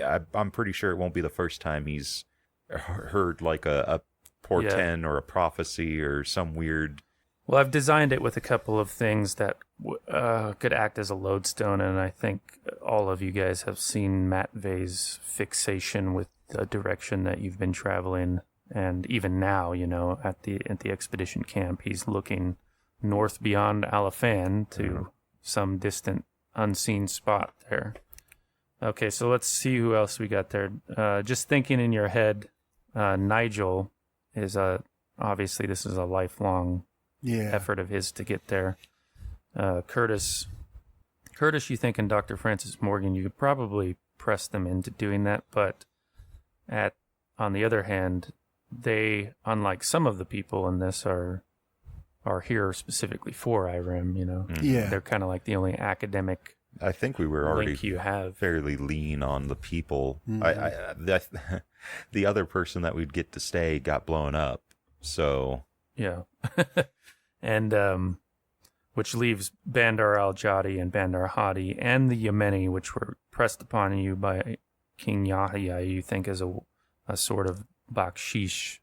I'm pretty sure it won't be the first time he's heard like a portend or a prophecy or some weird. Well, I've designed it with a couple of things that could act as a lodestone, and I think all of you guys have seen Matt Vey's fixation with the direction that you've been traveling. And even now, at the expedition camp, he's looking north beyond Alafan to some distant, unseen spot there. Okay, so let's see who else we got there. Just thinking in your head, Nigel is obviously this is a lifelong effort of his to get there. Curtis, you think, and Dr. Francis Morgan, you could probably press them into doing that, but on the other hand, they, unlike some of the people in this, are here specifically for IREM, Yeah. They're kind of like the only academic I think we were already link you have. fairly lean on the people. The other person that we'd get to stay got blown up, so Yeah. And which leaves Bandar al-Jadi and Bandar Hadi and the Yemeni, which were pressed upon you by King Yahya, you think, as a sort of bakshish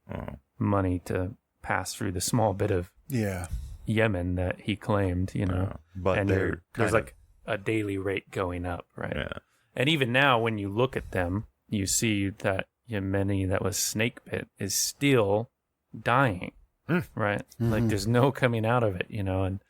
money to pass through the small bit of Yemen that he claimed, but and there's like a daily rate going up, right? Yeah. And even now, when you look at them, you see that Yemeni that was snake bit is still dying, right? Mm-hmm. Like there's no coming out of it, and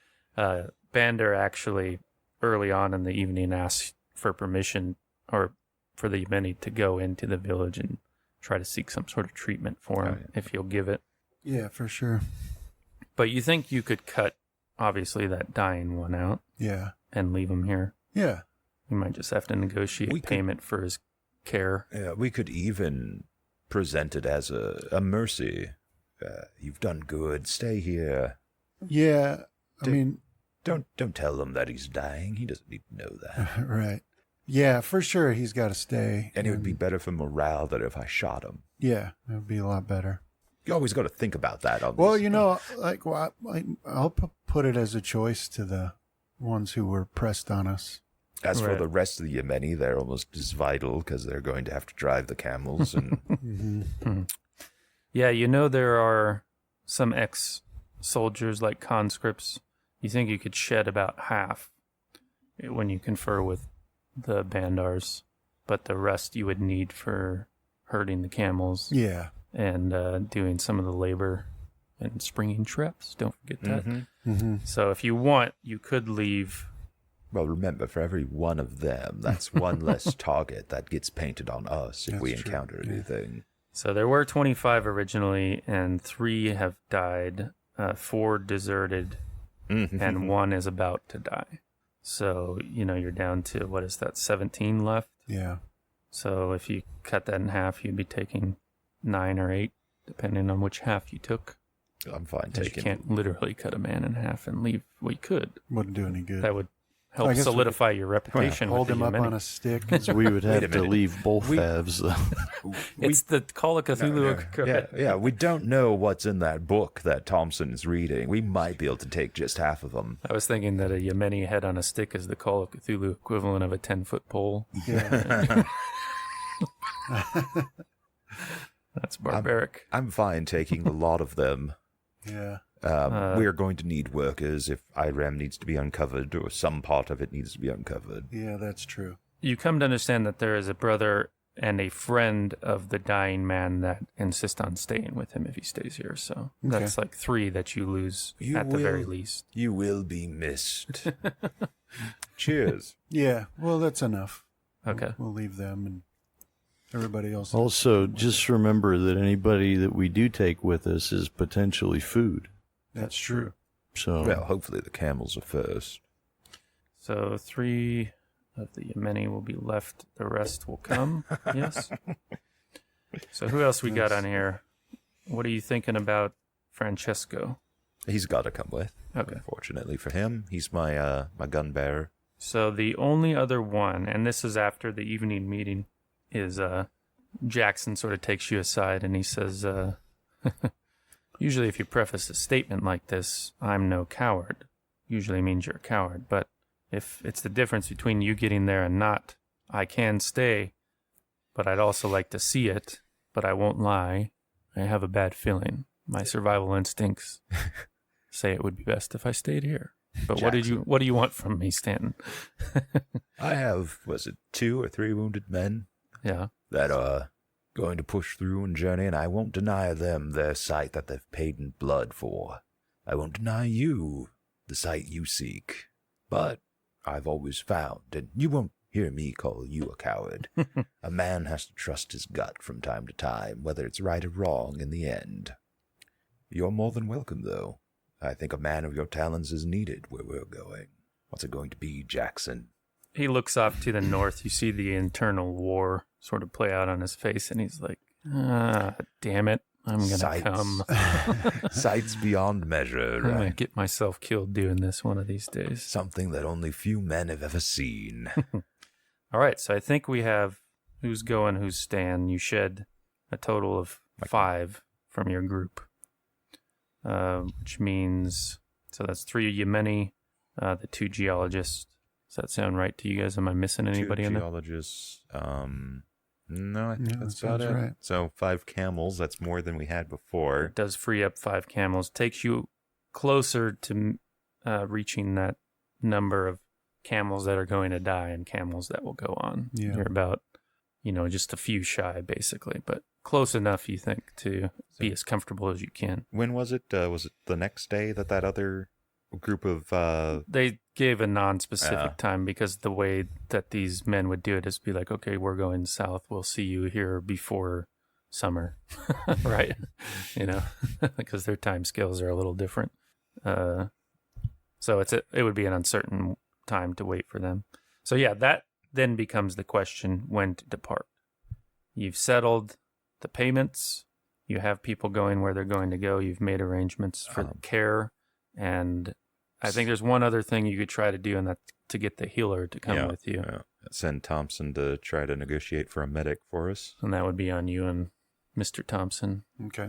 Bandar actually early on in the evening asked for permission or for the Yemeni to go into the village and try to seek some sort of treatment for him if you'll give it. Yeah, for sure. But you think you could cut, obviously, that dying one out and leave him here? Yeah. You might just have to negotiate payment for his care. Yeah, we could even present it as a mercy. You've done good. Stay here. Yeah. I mean, don't tell him that he's dying. He doesn't need to know that. Right. Yeah, for sure he's got to stay. And it would be better for morale than if I shot him. Yeah, it would be a lot better. You always got to think about that. I'll put it as a choice to the ones who were pressed on us. As for the rest of the Yemeni, they're almost as vital because they're going to have to drive the camels. And Yeah, there are some ex-soldiers like conscripts. You think you could shed about half when you confer with the Bandars, but the rest you would need for herding the camels. Yeah. and doing some of the labor and springing traps. Don't forget that. Mm-hmm. So if you want, you could leave. Well, remember, for every one of them, that's one less target that gets painted on us if we That's true, encounter yeah. anything. So there were 25 originally, and 3 have died, 4 deserted, and 1 is about to die. So, you're down to, what is that, 17 left? Yeah. So if you cut that in half, you'd be taking 9 or 8, depending on which half you took. I'm fine 'Cause taking. You can't literally cut a man in half and leave. We could. Wouldn't do any good. That would I help guess we solidify your reputation. Hold with him the up Yemeni. on a stick. So we would have a to minute. leave both halves, though. It's the Call of Cthulhu. Yeah, we don't know what's in that book that Thompson's reading. We might be able to take just half of them. I was thinking that a Yemeni head on a stick is the Call of Cthulhu equivalent of a 10-foot pole. Yeah. That's barbaric. I'm fine taking a lot of them. Yeah. We're going to need workers if IRAM needs to be uncovered or some part of it needs to be uncovered. Yeah, that's true. You come to understand that there is a brother and a friend of the dying man that insist on staying with him if he stays here. So that's like 3 that you lose at the very least. You will be missed. Cheers. Yeah. Well, that's enough. Okay. We'll leave them and everybody else. Also, just remember that anybody that we do take with us is potentially food. That's true. So, Well, hopefully the camels are first. So 3 of the Yemeni will be left. The rest will come. Yes. So who else we got on here? What are you thinking about Francesco? He's got to come with. Okay. Unfortunately for him, he's my my gun bearer. So the only other one, and this is after the evening meeting, is Jackson sort of takes you aside and he says, usually if you preface a statement like this, I'm no coward, usually means you're a coward. But if it's the difference between you getting there and not, I can stay, but I'd also like to see it, but I won't lie. I have a bad feeling. My survival instincts say it would be best if I stayed here. But Jackson. what do you want from me, Stanton? I have, was it 2 or 3 wounded men Yeah. that are going to push through and journey, and I won't deny them their sight that they've paid in blood for. I won't deny you the sight you seek. But I've always found, and you won't hear me call you a coward, a man has to trust his gut from time to time, whether it's right or wrong in the end. You're more than welcome, though. I think a man of your talents is needed where we're going. What's it going to be, Jackson? He looks off to the north. You see the internal war sort of play out on his face, and he's like, damn it, I'm going to come. Sights beyond measure, I'm going to right? get myself killed doing this one of these days. Something that only few men have ever seen. All right, so I think we have who's going, who's staying. You shed a total of 5 from your group, which means, so that's 3 Yemeni, the 2 geologists. Does that sound right to you guys? Am I missing anybody 2 in there? geologists. No, I think Yeah, that's that about sounds it. right. So 5 camels, that's more than we had before. It does free up 5 camels. Takes you closer to reaching that number of camels that are going to die and camels that will go on. Yeah. You're about, just a few shy, basically, but close enough, you think, to be as comfortable as you can. When was it? Was it the next day that other group of... They gave a non-specific time because the way that these men would do it is be like, okay, we're going south. We'll see you here before summer, right? Because their time scales are a little different. So it would be an uncertain time to wait for them. So yeah, that then becomes the question when to depart. You've settled the payments. You have people going where they're going to go. You've made arrangements for care. And I think there's one other thing you could try to do, and that's to get the healer to come with you. Yeah. Send Thompson to try to negotiate for a medic for us. And that would be on you and Mr. Thompson. Okay.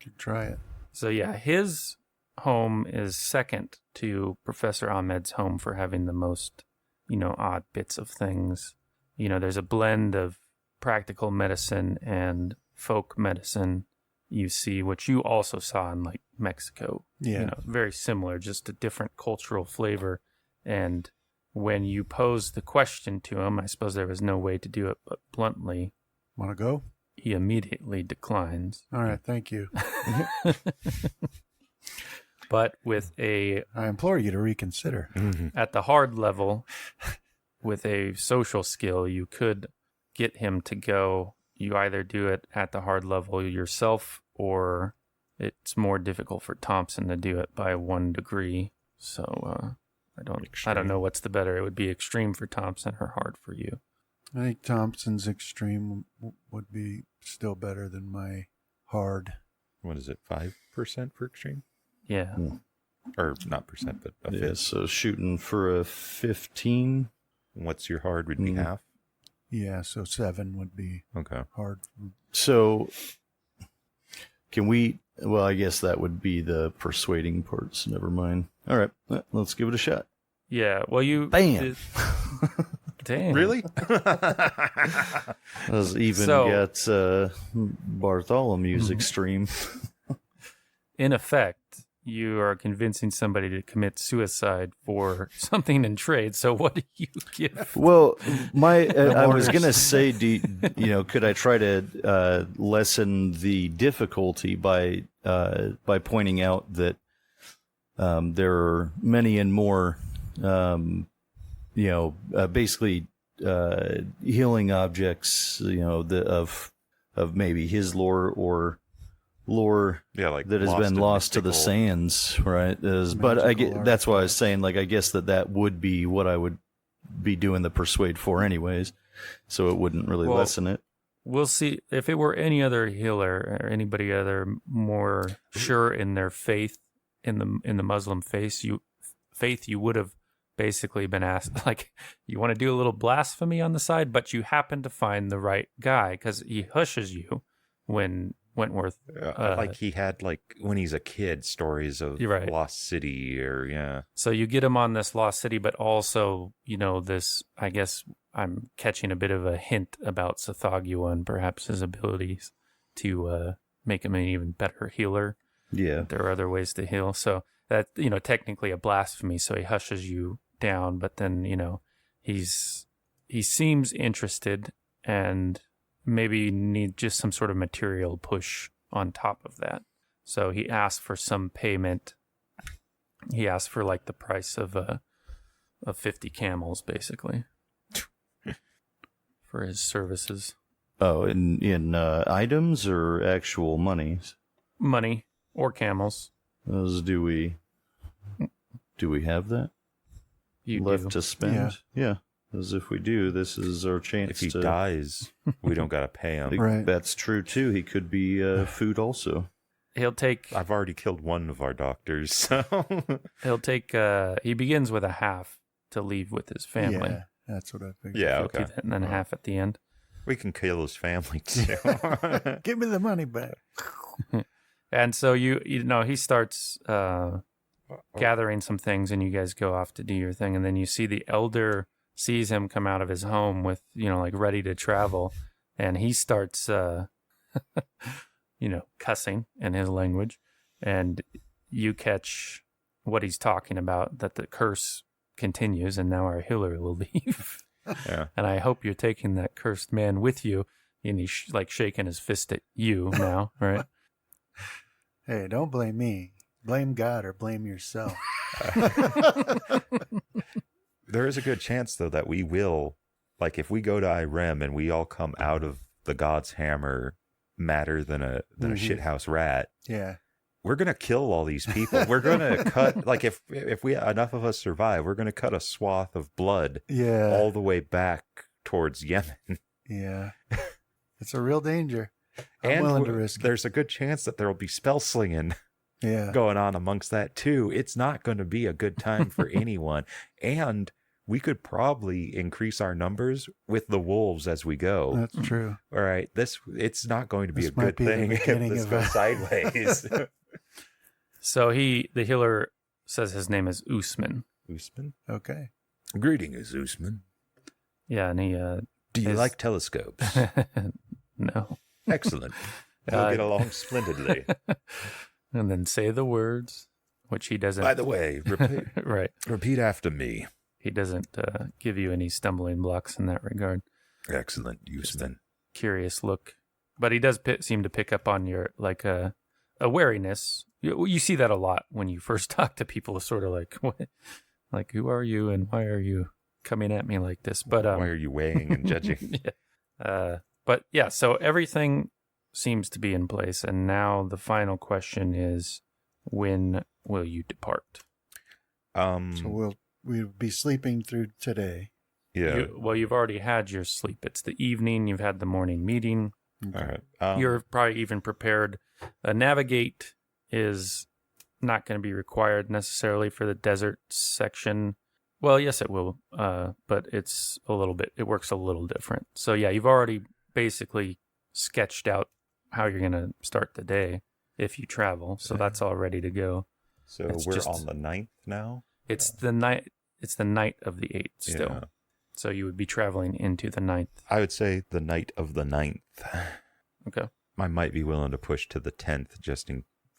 Could try it. So yeah, his home is second to Professor Ahmed's home for having the most, odd bits of things. There's a blend of practical medicine and folk medicine. You see what you also saw in like Mexico. Yeah. Very similar, just a different cultural flavor. And when you posed the question to him, I suppose there was no way to do it but bluntly. Want to go? he immediately declines. All right, thank you. But with a I implore you to reconsider. at the hard level, with a social skill, you could get him to go. You either do it at the hard level yourself, or it's more difficult for Thompson to do it by 1 degree. So I don't know what's the better. It would be extreme for Thompson or hard for you. I think Thompson's extreme would be still better than my hard. What is it, 5% for extreme? Yeah. Or not percent, but a Yeah, fifth. so shooting for a 15. What's your hard would be half? Yeah, so 7 would be Okay. hard. So can we, well, I guess that would be the persuading parts. Never mind. All right, let's give it a shot. Yeah. Well, you. Bam! Damn. Really? Has even So- got Bartholomew's extreme. In effect, you are convincing somebody to commit suicide for something in trade. So what do you give? Well, I was orders. gonna say, could I try to lessen the difficulty by pointing out that there are many and more, basically healing objects, of maybe his lore or lore Yeah, like that has lost been and lost to the mystical. sands, right? But I Magical get that's why I was saying, like, I guess that would be what I would be doing the persuade for, anyways. So it wouldn't really Well, lessen it. We'll see. If it were any other healer or anybody other more sure in their faith in the Muslim faith, you would have basically been asked, like, you want to do a little blasphemy on the side, but you happen to find the right guy because he hushes you when Wentworth. Like he had, like, when he's a kid, stories of You're right. Lost City or, yeah. So you get him on this lost city, but also, this, I guess I'm catching a bit of a hint about Sathagua and perhaps his abilities to make him an even better healer. Yeah. There are other ways to heal. So that, technically a blasphemy. So he hushes you down, but then, he seems interested and maybe need just some sort of material push on top of that. So he asked for some payment. He asked for like the price of 50 camels, basically, for his services. Oh, in items or actual monies? Money or camels. Those do we have that You left do. to spend? Yeah. As if we do, this is our chance If he to. dies, we don't got to pay him. Right. That's true too. He could be food also. He'll take. I've already killed one of our doctors, so. He'll take. He begins with a half to leave with his family. Yeah, that's what I figured. Yeah, He'll do okay. that, and then half at the end. We can kill his family, too. Give me the money back. And so he starts gathering some things, and you guys go off to do your thing, and then you see the elder sees him come out of his home with like ready to travel, and he starts cussing in his language, and you catch what he's talking about, that the curse continues, and now our healer will leave. Yeah. And I hope you're taking that cursed man with you. And he's shaking his fist at you now, right? Hey, don't blame me. Blame God or blame yourself. There is a good chance, though, that we will, like, if we go to Irem and we all come out of the God's Hammer madder than a shithouse rat, Yeah. we're gonna kill all these people. We're gonna cut, like, if we enough of us survive, we're gonna cut a swath of blood Yeah. all the way back towards Yemen. Yeah. It's a real danger. I'm And willing to risk it. there's a good chance that there will be spell slinging Yeah. going on amongst that too. It's not going to be a good time for anyone. And we could probably increase our numbers with the wolves as we go. That's true. All right, it's not going to be This a might good be the thing if beginning this of goes a- sideways. So the healer says his name is Usman. Usman? Okay. Greetings, Usman. Yeah, and he Do you Is- like telescopes? no. Excellent. We'll get along splendidly. And then say the words, which he doesn't. By the way, right. repeat after me. He doesn't give you any stumbling blocks in that regard. Excellent, Usman. Curious look But he does seem to pick up on your a wariness. You see that a lot when you first talk to people. Sort of like, what? Like, who are you and why are you coming at me like this? But why are you weighing and judging? yeah. But yeah, so everything seems to be in place, and now the final question is, when will you depart? So we'll be sleeping through today. Yeah. You've already had your sleep. It's the evening. You've had the morning meeting. Okay. All right. You're probably even prepared. Navigate is not going to be required necessarily for the desert section. Well, yes, it will, but it works a little different. So yeah, you've already basically sketched out how you're going to start the day if you travel. So that's all ready to go. So It's we're just- on the 9th now? It's the night. It's the night of the 8th still. Yeah. So you would be traveling into the 9th. I would say the night of the 9th. Okay. I might be willing to push to the 10th just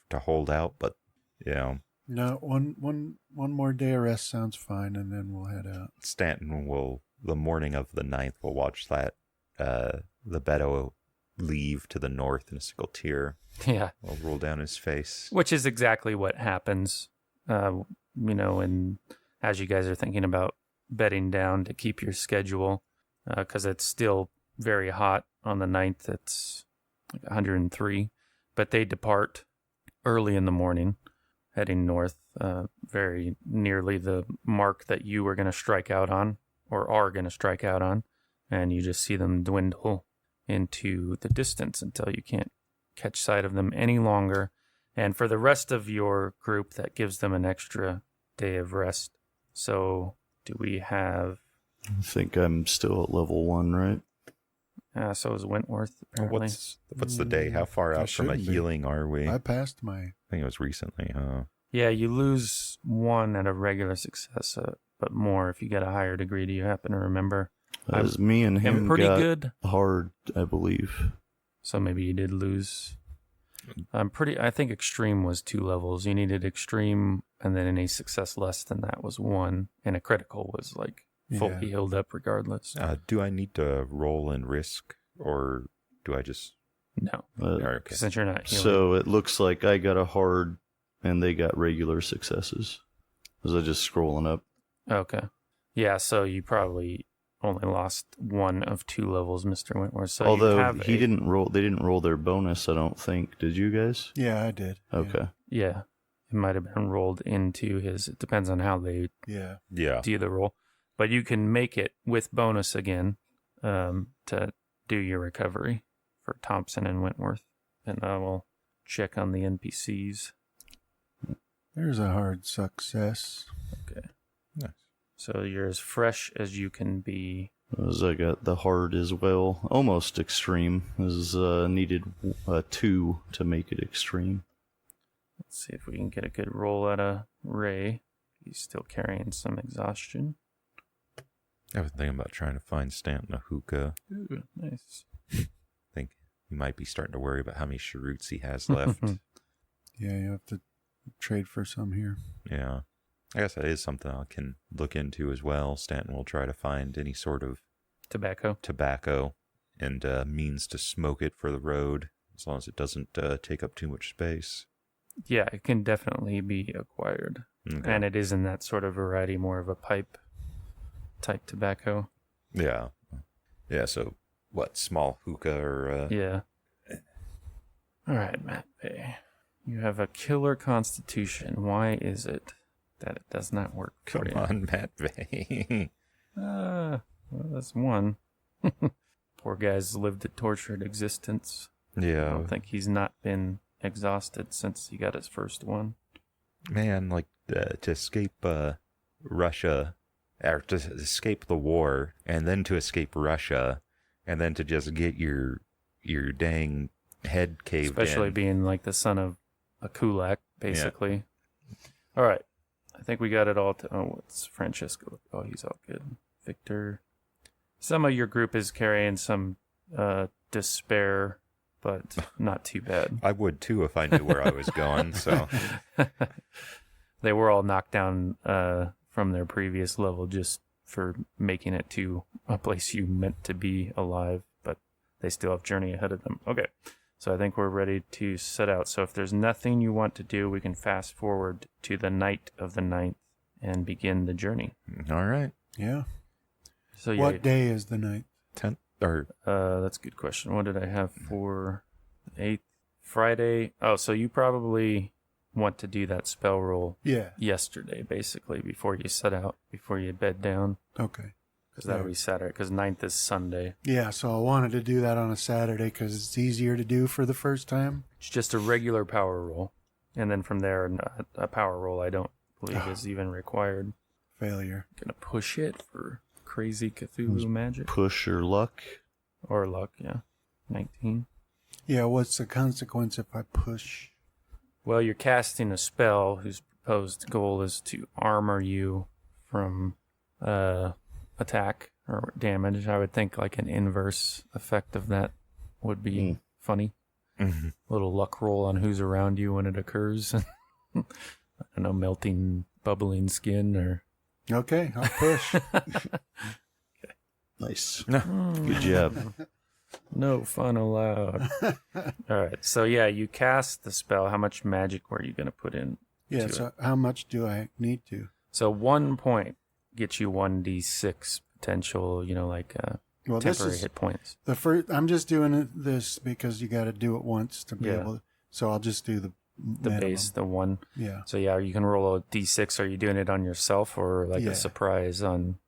to hold out, but yeah. No, one more day of rest sounds fine, and then we'll head out. Stanton will, the morning of the 9th, will watch that, the Beto leave to the north in a single tear. Yeah. Will roll down his face. Which is exactly what happens, and as you guys are thinking about bedding down to keep your schedule, because it's still very hot on the 9th. It's like 103, but they depart early in the morning, heading north, very nearly the mark that you were going to strike out on, or are going to strike out on, and you just see them dwindle into the distance until you can't catch sight of them any longer. And for the rest of your group, that gives them an extra day of rest. So do we have... I think I'm still at level 1, right? so is Wentworth, apparently. What's the day? How far I out from a shouldn't be. healing are we? I passed my... I think it was recently, huh? Yeah, you lose 1 at a regular success, but more if you get a higher degree. Do you happen to remember? As me and him I'm pretty got good. hard, I believe. So maybe you did lose. I think extreme was 2 levels. You needed extreme, and then any success less than that was 1, and a critical was like fully Yeah. healed up regardless. Do I need to roll and risk, or do I just... No, Okay. since you're not healing. So it looks like I got a hard and they got regular successes. Was I just scrolling up? Okay. Yeah, so you probably only lost 1 of 2 levels, Mr. Wentworth. So you Although have they didn't roll their bonus, I don't think. Did you guys? Yeah, I did. Okay. Yeah, it might have been rolled into his. It depends on how they Yeah. Yeah. do the roll, but you can make it with bonus again to do your recovery for Thompson and Wentworth, and I will check on the NPCs. There's a hard success. Okay, Nice. so you're as fresh as you can be. As I got the hard as well. Almost extreme. Is needed 2 to make it extreme. Let's see if we can get a good roll out of Ray. He's still carrying some exhaustion. I was thinking about trying to find Stanton a hookah. Ooh, nice. I think he might be starting to worry about how many cheroots he has left. Yeah, you have to trade for some here. Yeah. I guess that is something I can look into as well. Stanton will try to find any sort of Tobacco. tobacco and means to smoke it for the road, as long as it doesn't take up too much space. Yeah, it can definitely be acquired. Okay. And it is in that sort of variety, more of a pipe type tobacco. Yeah. Yeah, so what, small hookah or... Yeah. All right, Matt Bay. You have a killer constitution. Why is it that it does not work for Come you? on, Matt Bay. Well, that's 1. Poor guy's lived a tortured existence. I Yeah. don't think he's not been exhausted since he got his first one. Man, like, to escape Russia, or to escape the war, and then to escape Russia, and then to just get your dang head caved Especially in. being like the son of a kulak, basically. All right. I think we got it all. What's Francesco? Oh, he's all good. Victor. Some of your group is carrying some despair, but not too bad. I would too if I knew where I was going, so... They were all knocked down from their previous level just for making it to a place you meant to be alive, but they still have journey ahead of them. Okay, so I think we're ready to set out. So if there's nothing you want to do, we can fast forward to the night of the 9th and begin the journey. All right. Yeah. So yeah, What day is the 9th? 10th or that's a good question. What did I have for 8th? Friday. Oh, so you probably want to do that spell roll Yeah. yesterday, basically, before you set out, before you bed down. Okay. Because that would be Saturday, because 9th is Sunday. Yeah, so I wanted to do that on a Saturday because it's easier to do for the first time. It's just a regular power roll. And then from there, a power roll I don't believe is even required. Failure. Gonna push it for crazy Cthulhu magic. Push or luck. Or luck, yeah. 19. Yeah, what's the consequence if I push? Well, you're casting a spell whose proposed goal is to armor you from attack or damage. I would think like an inverse effect of that would be funny. Mhm. Little luck roll on who's around you when it occurs. I don't know, melting, bubbling skin or... Okay, I'll push. Nice. No. Good job. No fun allowed. All right, so yeah, you cast the spell. How much magic were you going to put in? Yeah, to so it? how much do I need to? So 1 point gets you 1d6 potential, like Well, this temporary is hit points. the first. I'm just doing this because you got to do it once to be Yeah. able to. So I'll just do the minimum. Base, the 1. Yeah. So yeah, you can roll a d6. Are you doing it on yourself or like Yeah. a surprise on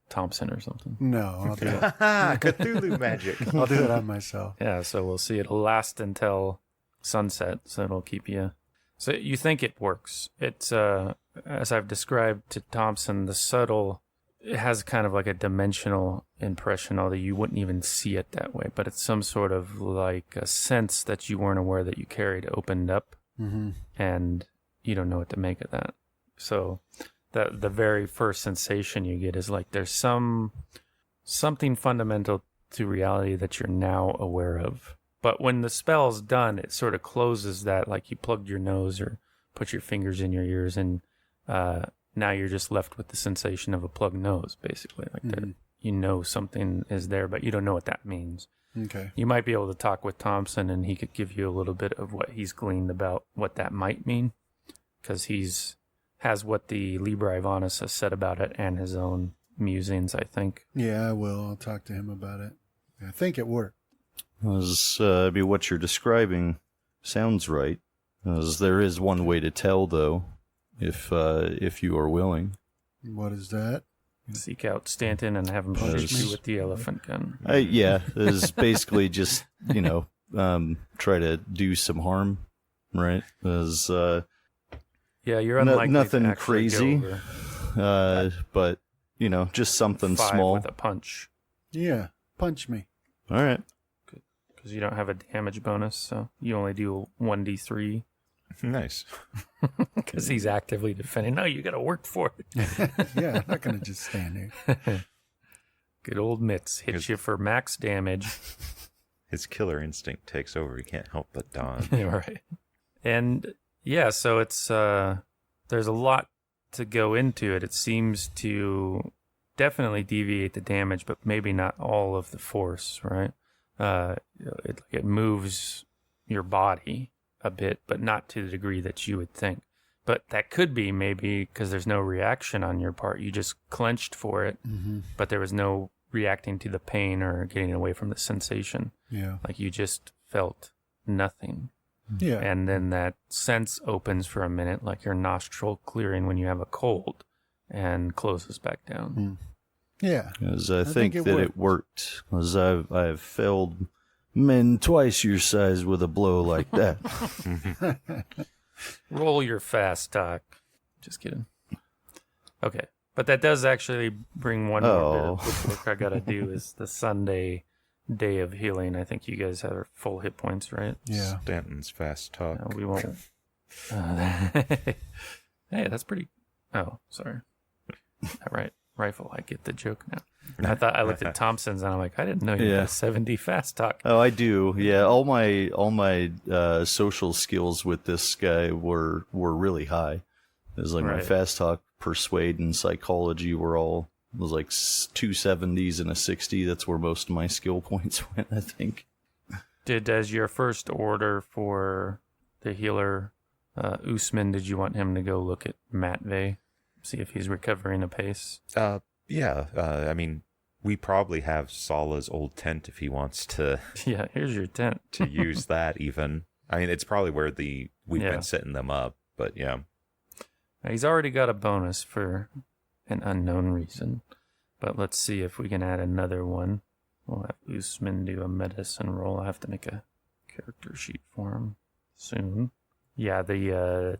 Thompson or something? No, I'll do it. Cthulhu magic. I'll do it on myself. Yeah, so we'll see. It'll last until sunset, so it'll keep you. So you think it works. It's, as I've described to Thompson, it has kind of like a dimensional impression, although you wouldn't even see it that way. But it's some sort of like a sense that you weren't aware that you carried opened up, and you don't know what to make of that. So the very first sensation you get is like there's something fundamental to reality that you're now aware of. But when the spell's done, it sort of closes that, like you plugged your nose or put your fingers in your ears, and now you're just left with the sensation of a plugged nose, basically. Like that, you know something is there, but you don't know what that means. Okay. You might be able to talk with Thompson, and he could give you a little bit of what he's gleaned about what that might mean, because has what the Liber Ivanus has said about it and his own musings, I think. Yeah, I will. I'll talk to him about it. I think it worked. What you're describing sounds right. As there is one way to tell, though, if you are willing. What is that? Seek out Stanton and have him shoot you with the elephant gun. Yeah, is basically just try to do some harm, right? As Yeah, you're unlikely to nothing actually crazy, go over but just something 5 small. with a punch, Yeah, punch me. All right. because you don't have a damage bonus, so you only do 1d3 Nice. because he's actively defending. No, you got to work for it. Yeah, I'm not going to just stand here. Good old Mitz hits you for max damage. His killer instinct takes over. He can't help but dodge. Right. And yeah, so it's there's a lot to go into it. It seems to definitely deviate the damage, but maybe not all of the force, right? It moves your body a bit, but not to the degree that you would think. But that could be maybe because there's no reaction on your part. You just clenched for it, but there was no reacting to the pain or getting away from the sensation. Yeah. Like you just felt nothing. Yeah. And then that sense opens for a minute, like your nostril clearing when you have a cold, and closes back down. Yeah. As I think it that it worked. As I've felled men twice your size with a blow like that. Roll your fast talk. Just kidding. Okay. But that does actually bring one more bit of work I gotta do is the Sunday day of healing. I think you guys have full hit points, right? Yeah. Stanton's fast talk. No, we won't. Hey, that's pretty. Oh, sorry. All right. Rifle. I get the joke now. I thought I looked at Thompson's and I'm like, I didn't know you had a 70 fast talk. Oh, I do. Yeah, all my social skills with this guy were really high. It was like my Right. fast talk, persuade, and psychology were all It was like 270s and a 60. That's where most of my skill points went, I think. As your first order for the healer, Usman, did you want him to go look at Matvey, see if he's recovering apace? Yeah. I mean, we probably have Sala's old tent if he wants to. Yeah, here's your tent. To use that even. I mean, it's probably where we've been setting them up, but yeah. He's already got a bonus for an unknown reason, but let's see if we can add another one. We'll have Usman do a medicine roll. I have to make a character sheet for him soon. Yeah, his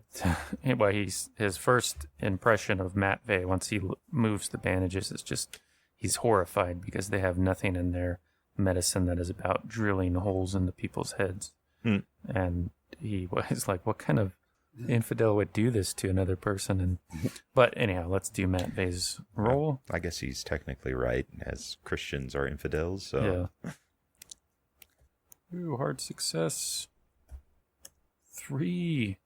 first impression of Matvey once he moves the bandages is just he's horrified because they have nothing in their medicine that is about drilling holes into people's heads. And he was like, what kind of infidel would do this to another person? But anyhow, let's do Matvey's roll. I guess he's technically right, as Christians are infidels. So. Yeah. Ooh, hard success. 3.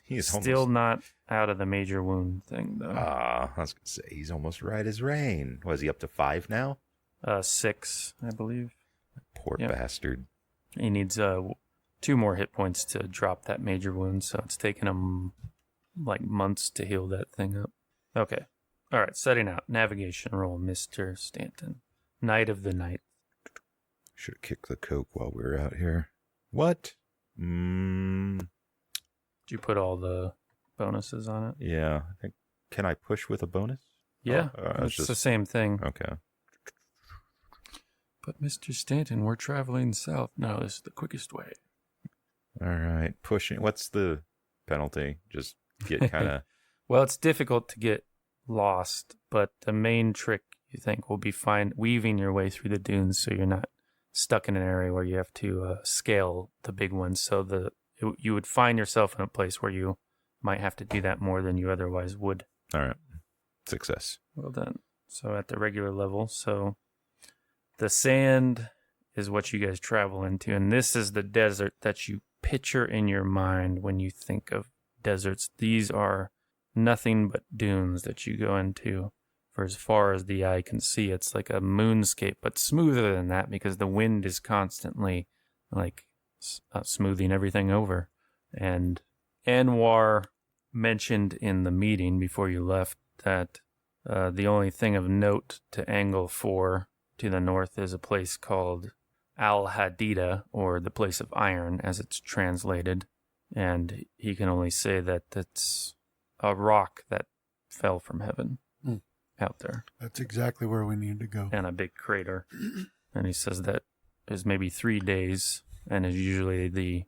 He's still not out of the major wound thing, though. I was going to say, he's almost right as rain. Was he up to 5 now? 6, I believe. Poor bastard. He needs 2 more hit points to drop that major wound, so it's taken him like months to heal that thing up. Okay. All right, setting out. Navigation roll, Mr. Stanton. Night of the night. Should have kicked the coke while we were out here. What? Did you put all the bonuses on it? Yeah. Can I push with a bonus? Yeah, it's the same thing. Okay. But Mr. Stanton, we're traveling south. No, this is the quickest way. All right. Pushing. What's the penalty? Just get kind of... Well, it's difficult to get lost, but the main trick, you think, will be weaving your way through the dunes so you're not stuck in an area where you have to scale the big ones. So you would find yourself in a place where you might have to do that more than you otherwise would. All right. Success. Well done. So at the regular level, so the sand is what you guys travel into, and this is the desert that you picture in your mind when you think of deserts. These are nothing but dunes that you go into. For as far as the eye can see, it's like a moonscape, but smoother than that because the wind is constantly like smoothing everything over. And Anwar mentioned in the meeting before you left that the only thing of note to angle for to the north is a place called Al-Hadida, or the place of iron, as it's translated. And he can only say that it's a rock that fell from heaven out there. That's exactly where we need to go. And a big crater. And he says that is maybe 3 days, and is usually the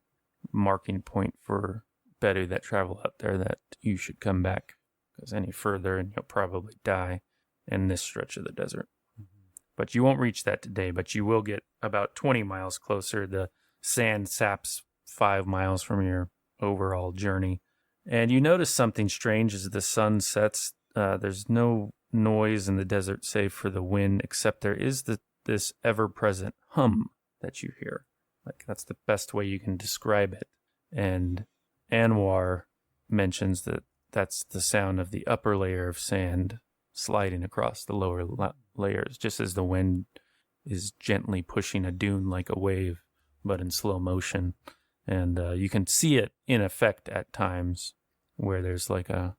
marking point for Bedu that travel out there that you should come back, because any further and you'll probably die in this stretch of the desert. But you won't reach that today, but you will get about 20 miles closer. The sand saps 5 miles from your overall journey. And you notice something strange as the sun sets. There's no noise in the desert save for the wind, except there is this ever-present hum that you hear. Like, that's the best way you can describe it. And Anwar mentions that that's the sound of the upper layer of sand sliding across the lower layers, just as the wind is gently pushing a dune like a wave, but in slow motion. And you can see it in effect at times where there's like a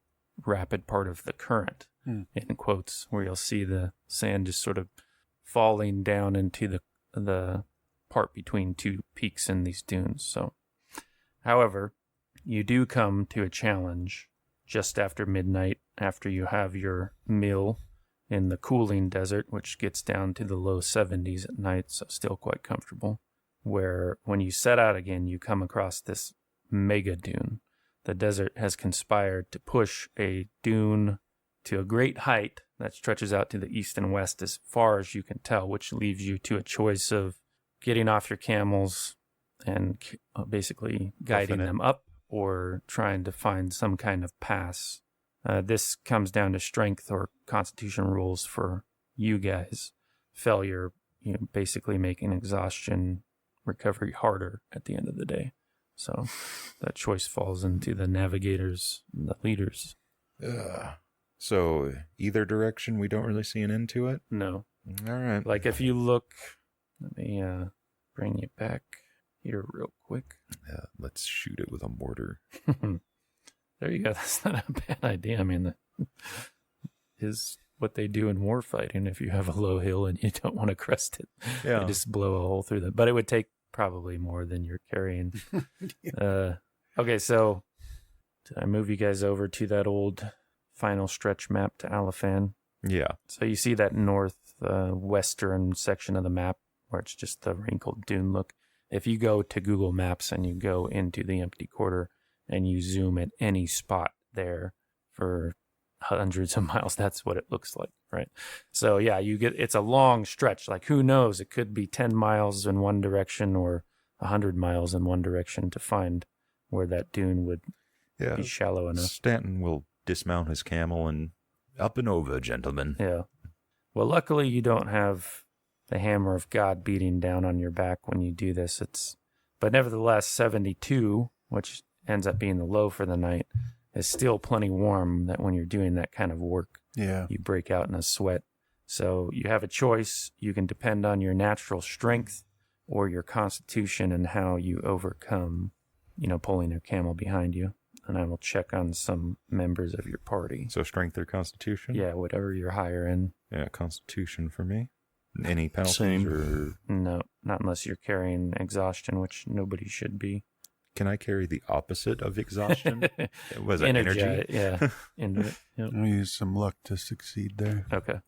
rapid part of the current, in quotes, where you'll see the sand just sort of falling down into the part between 2 peaks in these dunes. So, however, you do come to a challenge just after midnight, after you have your meal in the cooling desert, which gets down to the low 70s at night, so still quite comfortable, where when you set out again, you come across this mega dune. The desert has conspired to push a dune to a great height that stretches out to the east and west as far as you can tell, which leaves you to a choice of getting off your camels and basically guiding them up, or trying to find some kind of pass. This comes down to strength or constitution rules for you guys. Failure, basically making exhaustion recovery harder at the end of the day. So that choice falls into the navigators and the leaders. So either direction, we don't really see an end to it? No. All right. Like if you look, let me bring you back here real quick. Let's shoot it with a mortar. There you go. That's not a bad idea. I mean, that is what they do in war fighting. If you have a low hill and you don't want to crest it, Yeah. you just blow a hole through them. But it would take probably more than you're carrying. Okay, so did I move you guys over to that old final stretch map to Alafan? Yeah. So you see that western section of the map where it's just the wrinkled dune look. If you go to Google Maps and you go into the empty quarter and you zoom at any spot there for hundreds of miles, that's what it looks like, right? So yeah, it's a long stretch. Like who knows? It could be 10 miles in one direction or 100 miles in one direction to find where that dune would be shallow enough. Stanton will dismount his camel and up and over, gentlemen. Yeah. Well, luckily you don't have the hammer of God beating down on your back when you do this. But nevertheless, 72, which ends up being the low for the night, is still plenty warm that when you're doing that kind of work, you break out in a sweat. So you have a choice. You can depend on your natural strength or your constitution and how you overcome, pulling your camel behind you. And I will check on some members of your party. So strength or constitution? Yeah, whatever you're higher in. Yeah, constitution for me. Any penalties? Same. Or No, not unless you're carrying exhaustion, which nobody should be. can I carry the opposite of exhaustion? Was it energy? Yeah. Into it. Yep. I'll use some luck to succeed there. Okay.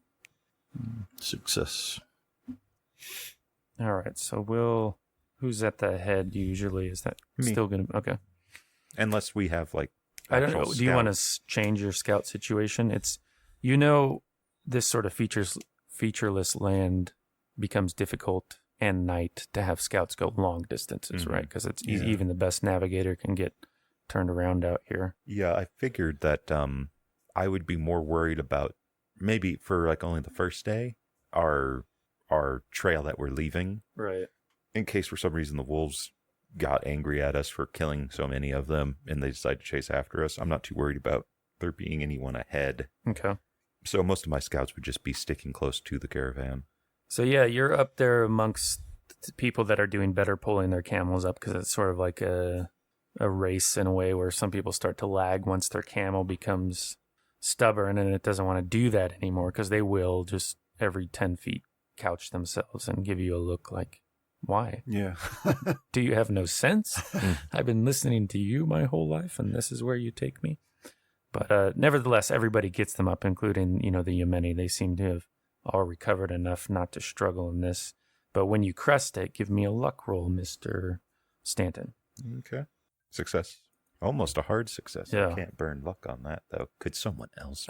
Success. All right. So who's at the head usually? Is that Me. still going to, okay. Unless we have like I don't know. actual Do you want to scouts. change your scout situation? It's, this sort of featureless land becomes difficult and night to have scouts go long distances, Mhm. right? Because it's Yeah. even the best navigator can get turned around out here. Yeah, I figured that I would be more worried about maybe for like only the first day our trail that we're leaving, Right. in case for some reason the wolves got angry at us for killing so many of them and they decide to chase after us. I'm not too worried about there being anyone ahead. Okay. So most of my scouts would just be sticking close to the caravan. So yeah, you're up there amongst people that are doing better pulling their camels up because it's sort of like a race in a way where some people start to lag once their camel becomes stubborn and it doesn't want to do that anymore because they will just every 10 feet couch themselves and give you a look like, why? Yeah. Do you have no sense? I've been listening to you my whole life and this is where you take me. But nevertheless, everybody gets them up, including, the Yemeni. They seem to have all recovered enough not to struggle in this. But when you crest it, give me a luck roll, Mr. Stanton. Okay. Success. Almost a hard success. Yeah. I can't burn luck on that, though. Could someone else?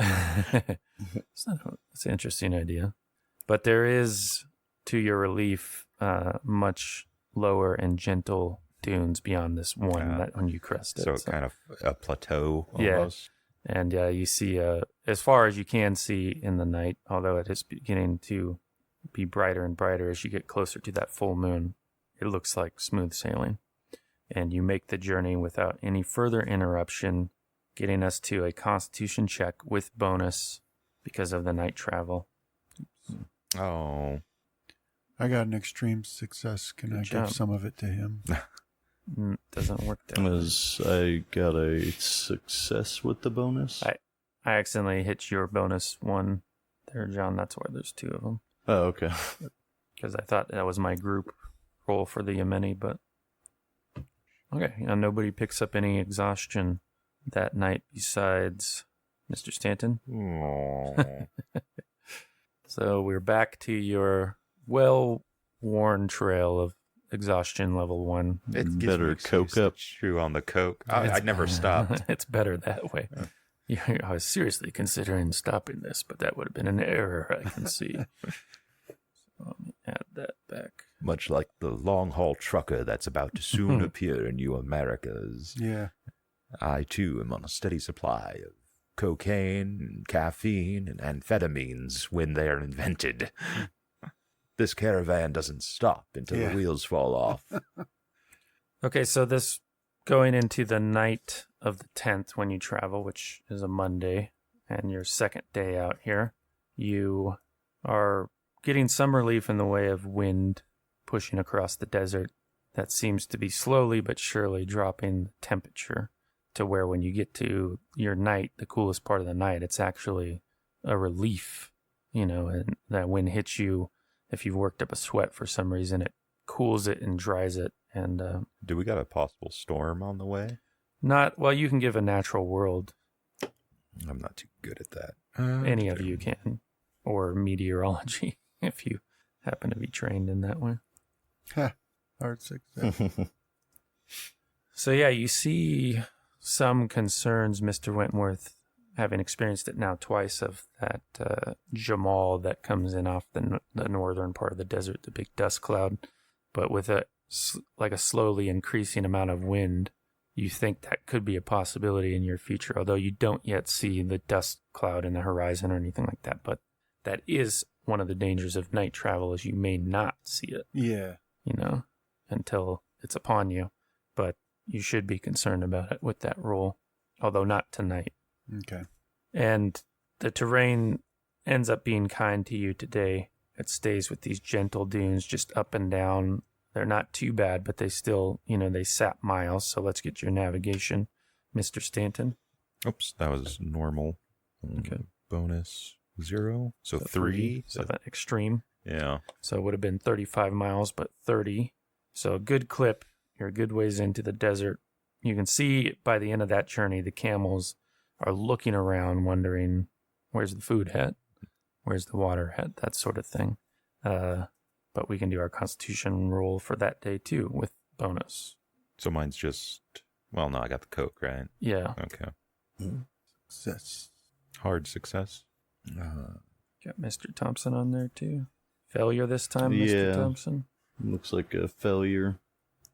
It's an interesting idea. But there is, to your relief, much lower and gentle dunes beyond this one that when you crest it. So kind of a plateau almost. And you see, as far as you can see in the night, although it is beginning to be brighter and brighter as you get closer to that full moon, it looks like smooth sailing. And you make the journey without any further interruption, getting us to a constitution check with bonus because of the night travel. Oh. I got an extreme success. Can I job. give some of it to him? Doesn't work that way. As I got a success with the bonus. I accidentally hit your bonus one there, John. That's why there's two of them. Oh, okay. Because I thought that was my group roll for the Yemeni, but okay. Nobody picks up any exhaustion that night besides Mr. Stanton. Aw. So we're back to your well-worn trail of exhaustion level 1. It gives Better me excuse coke to up. chew on the coke. I never stopped. It's better that way. I was seriously considering stopping this, but that would have been an error, I can see. So let me add that back. Much like the long-haul trucker that's about to soon appear in you Americas. Yeah. I, too, am on a steady supply of cocaine, caffeine, and amphetamines when they are invented. This caravan doesn't stop until the wheels fall off. Okay, so this going into the night of the 10th when you travel, which is a Monday, and your second day out here. You are getting some relief in the way of wind pushing across the desert. That seems to be slowly but surely dropping the temperature to where when you get to your night, the coolest part of the night, it's actually a relief, and that wind hits you. If you've worked up a sweat for some reason, it cools it and dries it. And Do we got a possible storm on the way? you can give a natural world. I'm not too good at that. Any of you can, or meteorology if you happen to be trained in that way. Hard success. So yeah, you see some concerns, Mr. Wentworth, having experienced it now twice, of that Jamal that comes in off the northern part of the desert, the big dust cloud, but with a slowly increasing amount of wind. You think that could be a possibility in your future, although you don't yet see the dust cloud in the horizon or anything like that. But that is one of the dangers of night travel, is you may not see it. Yeah. Until it's upon you. But you should be concerned about it with that roll, although not tonight. Okay. And the terrain ends up being kind to you today. It stays with these gentle dunes just up and down. They're not too bad, but they still, they sap miles. So let's get your navigation, Mr. Stanton. Oops, that was normal. Okay. Bonus 0. So 3. So that extreme. Yeah. So it would have been 35 miles, but 30. So a good clip. You're a good ways into the desert. You can see by the end of that journey, the camels are looking around, wondering, where's the food at? Where's the water at? That sort of thing. But we can do our constitution roll for that day too, with bonus. So mine's just, no, I got the Coke, right? Yeah. Okay. Success. Hard success. Got Mr. Thompson on there too. Failure this time, Yeah. Mr. Thompson? Looks like a failure.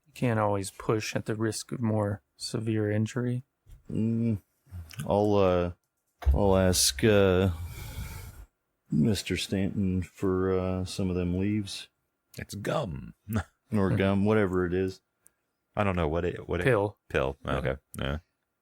You can't always push at the risk of more severe injury. I'll ask Mr. Stanton for some of them leaves It's gum. or gum, whatever it is. I don't know what Pill. Pill. Okay. Yeah.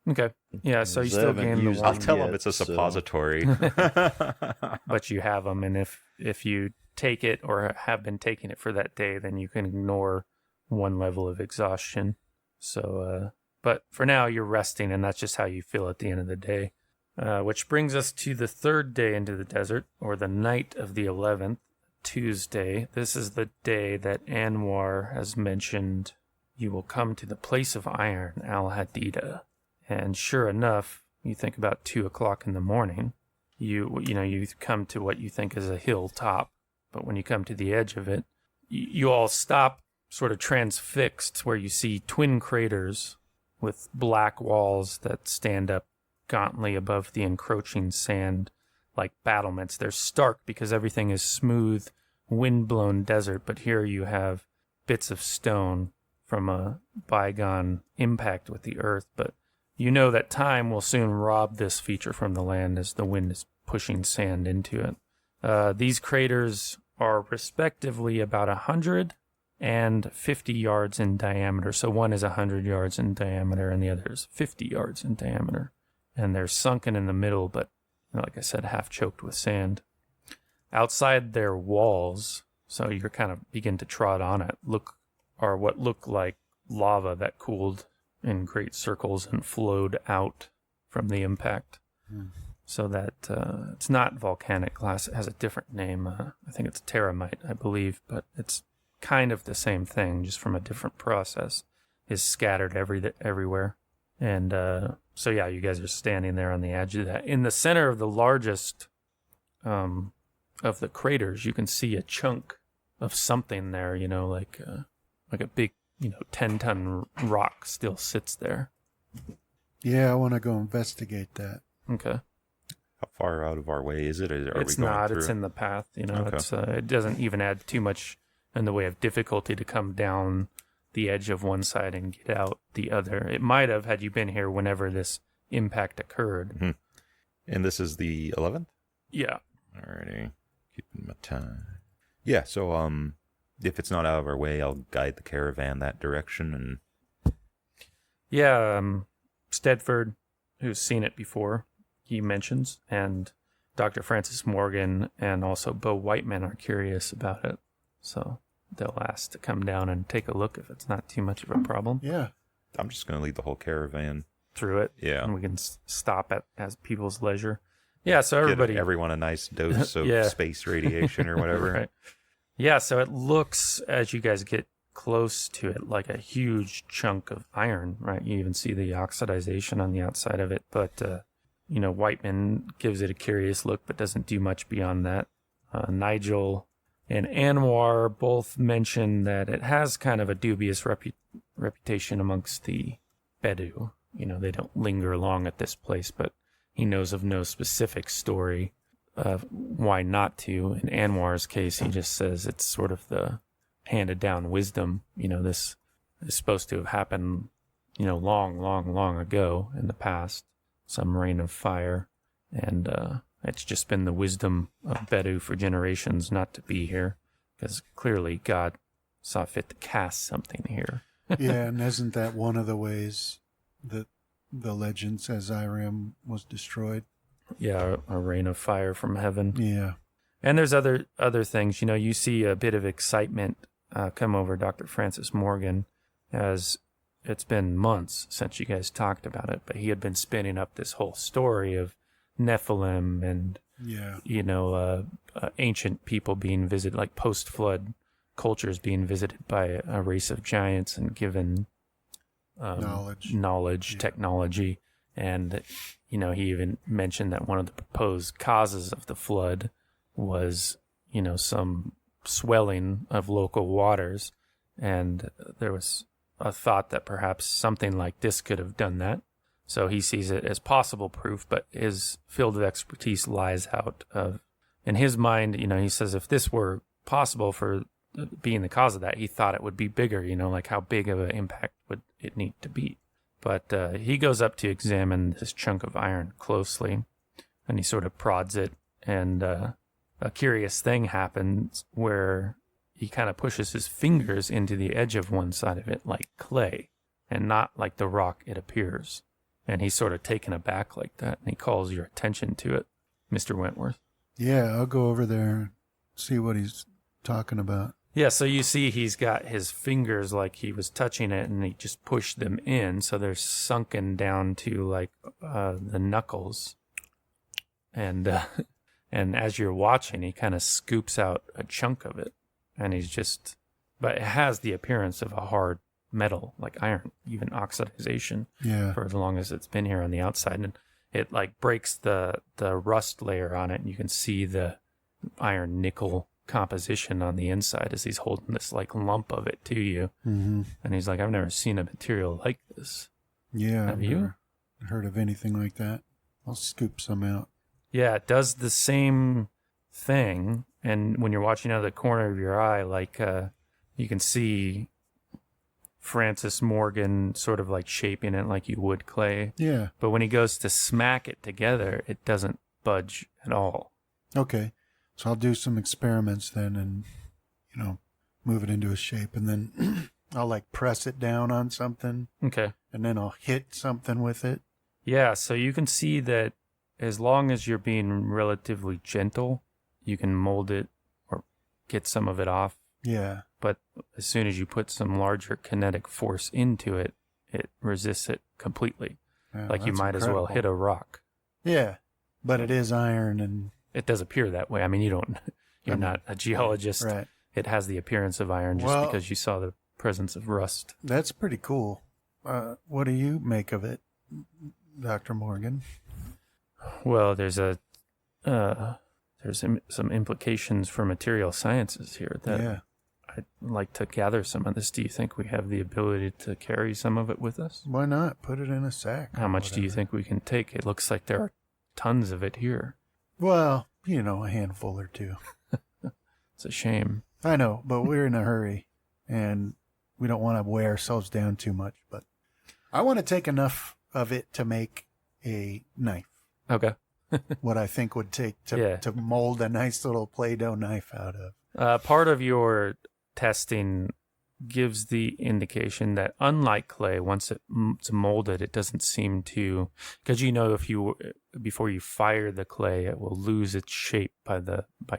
Okay. Yeah, so you I still haven't gain the used one. I'll tell yet, him it's a so- suppository. But you have them, and if you take it or have been taking it for that day, then you can ignore one level of exhaustion. So, but for now, you're resting, and that's just how you feel at the end of the day. Which brings us to the third day into the desert, or the night of the 11th, Tuesday. This is the day that Anwar has mentioned. You will come to the place of iron, Al Hadida. And sure enough, you think about 2 o'clock in the morning, you come to what you think is a hilltop. But when you come to the edge of it, you all stop sort of transfixed, where you see twin craters with black walls that stand up gauntly above the encroaching sand like battlements. They're stark because everything is smooth, wind-blown desert, but here you have bits of stone from a bygone impact with the earth. But you know that time will soon rob this feature from the land as the wind is pushing sand into it. These craters are respectively about 100 and 50 yards in diameter. So one is 100 yards in diameter and the other is 50 yards in diameter. And they're sunken in the middle, but like I said, half choked with sand. Outside their walls, so you're kind of begin to trot on it, are what look like lava that cooled in great circles and flowed out from the impact. So that it's not volcanic glass. It has a different name. I think it's terramite, I believe, but it's kind of the same thing, just from a different process. Is scattered everywhere. And so yeah, you guys are standing there on the edge of that. In the center of the largest of the craters, you can see a chunk of something there, like a big, 10-ton rock still sits there. Yeah, I want to go investigate that. Okay. How far out of our way is it? Are It's we going not. through It's it? in the path. Okay. It's it doesn't even add too much in the way of difficulty to come down the edge of one side and get out the other. It might have had you been here whenever this impact occurred. Mhm. And this is the 11th? Yeah. Alrighty. Keeping my time. Yeah, so if it's not out of our way, I'll guide the caravan that direction. And Yeah. Stedford, who's seen it before, he mentions, and Dr. Francis Morgan and also Bo Whiteman are curious about it. So they'll ask to come down and take a look if it's not too much of a problem. Yeah. I'm just going to lead the whole caravan Through it. Yeah. And we can stop at as people's leisure. Yeah, so everybody... Get everyone a nice dose of Yeah. space radiation or whatever. Right. Yeah, so it looks, as you guys get close to it, like a huge chunk of iron, right? You even see the oxidization on the outside of it. But, Whiteman gives it a curious look, but doesn't do much beyond that. Nigel and Anwar both mention that it has kind of a dubious reputation amongst the Bedu. They don't linger long at this place, but he knows of no specific story of why not to. In Anwar's case, he just says it's sort of the handed down wisdom. This is supposed to have happened, long, long, long ago in the past, some reign of fire. And it's just been the wisdom of Bedu for generations not to be here, because clearly God saw fit to cast something here. Yeah, and isn't that one of the ways that the legend says Irem was destroyed? Yeah, a rain of fire from heaven. Yeah. And there's other things. You see a bit of excitement come over Dr. Francis Morgan, as it's been months since you guys talked about it, but he had been spinning up this whole story of Nephilim and, ancient people being visited, like post-flood cultures being visited by a race of giants and given knowledge, Yeah. technology. And, he even mentioned that one of the proposed causes of the flood was, some swelling of local waters. And there was a thought that perhaps something like this could have done that. So he sees it as possible proof, but his field of expertise lies out of, in his mind, he says if this were possible for being the cause of that, he thought it would be bigger, like how big of an impact would it need to be. But he goes up to examine this chunk of iron closely, and he sort of prods it, and a curious thing happens where he kind of pushes his fingers into the edge of one side of it like clay, and not like the rock it appears. And he's sort of taken aback like that, and he calls your attention to it, Mr. Wentworth. Yeah, I'll go over there and see what he's talking about. Yeah, so you see he's got his fingers like he was touching it, and he just pushed them in, so they're sunken down to like the knuckles. And as you're watching, he kind of scoops out a chunk of it, and but it has the appearance of a hard metal, like iron, even oxidization, for as long as it's been here on the outside. And it like breaks the rust layer on it, and you can see the iron nickel composition on the inside as he's holding this like lump of it to you. Mm-hmm. And he's like, I've never seen a material like this. Yeah. Have you? Never heard of anything like that. I'll scoop some out. Yeah, it does the same thing. And when you're watching out of the corner of your eye, like you can see Francis Morgan sort of like shaping it like you would clay. Yeah. But when he goes to smack it together, it doesn't budge at all. Okay. So I'll do some experiments then and, move it into a shape. And then I'll like press it down on something. Okay. And then I'll hit something with it. Yeah, so you can see that as long as you're being relatively gentle, you can mold it or get some of it off. Yeah. But as soon as you put some larger kinetic force into it, it resists it completely. Yeah, like you that's might as well incredible. hit a rock. Yeah. But it is iron and... It does appear that way. I mean, you're not a geologist. Right. It has the appearance of iron just because you saw the presence of rust. That's pretty cool. What do you make of it, Dr. Morgan? Well, there's some implications for material sciences here that I'd like to gather some of this. Do you think we have the ability to carry some of it with us? Why not? Put it in a sack. How much do you think we can take? It looks like there are tons of it here. Well, a handful or two. It's a shame. I know, but we're in a hurry, and we don't want to weigh ourselves down too much. But I want to take enough of it to make a knife. Okay. What I think would take to mold a nice little Play-Doh knife out of. Part of your testing gives the indication that unlike clay, once it's molded, it doesn't seem to, because before you fire the clay, it will lose its shape by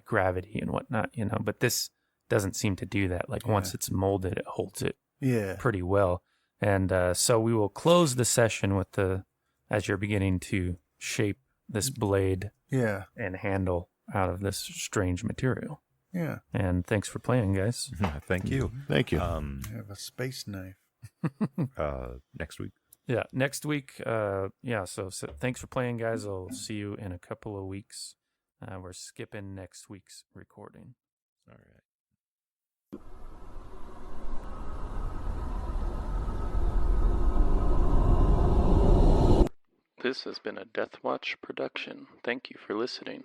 gravity and whatnot, but this doesn't seem to do that. Like once it's molded, it holds it pretty well. And so we will close the session with as you're beginning to shape this blade and handle out of this strange material. Yeah. And thanks for playing, guys. Thank you. Thank you. I have a space knife. Next week. Yeah, next week. So thanks for playing, guys. I'll see you in a couple of weeks. We're skipping next week's recording. All right. This has been a Deathwatch production. Thank you for listening.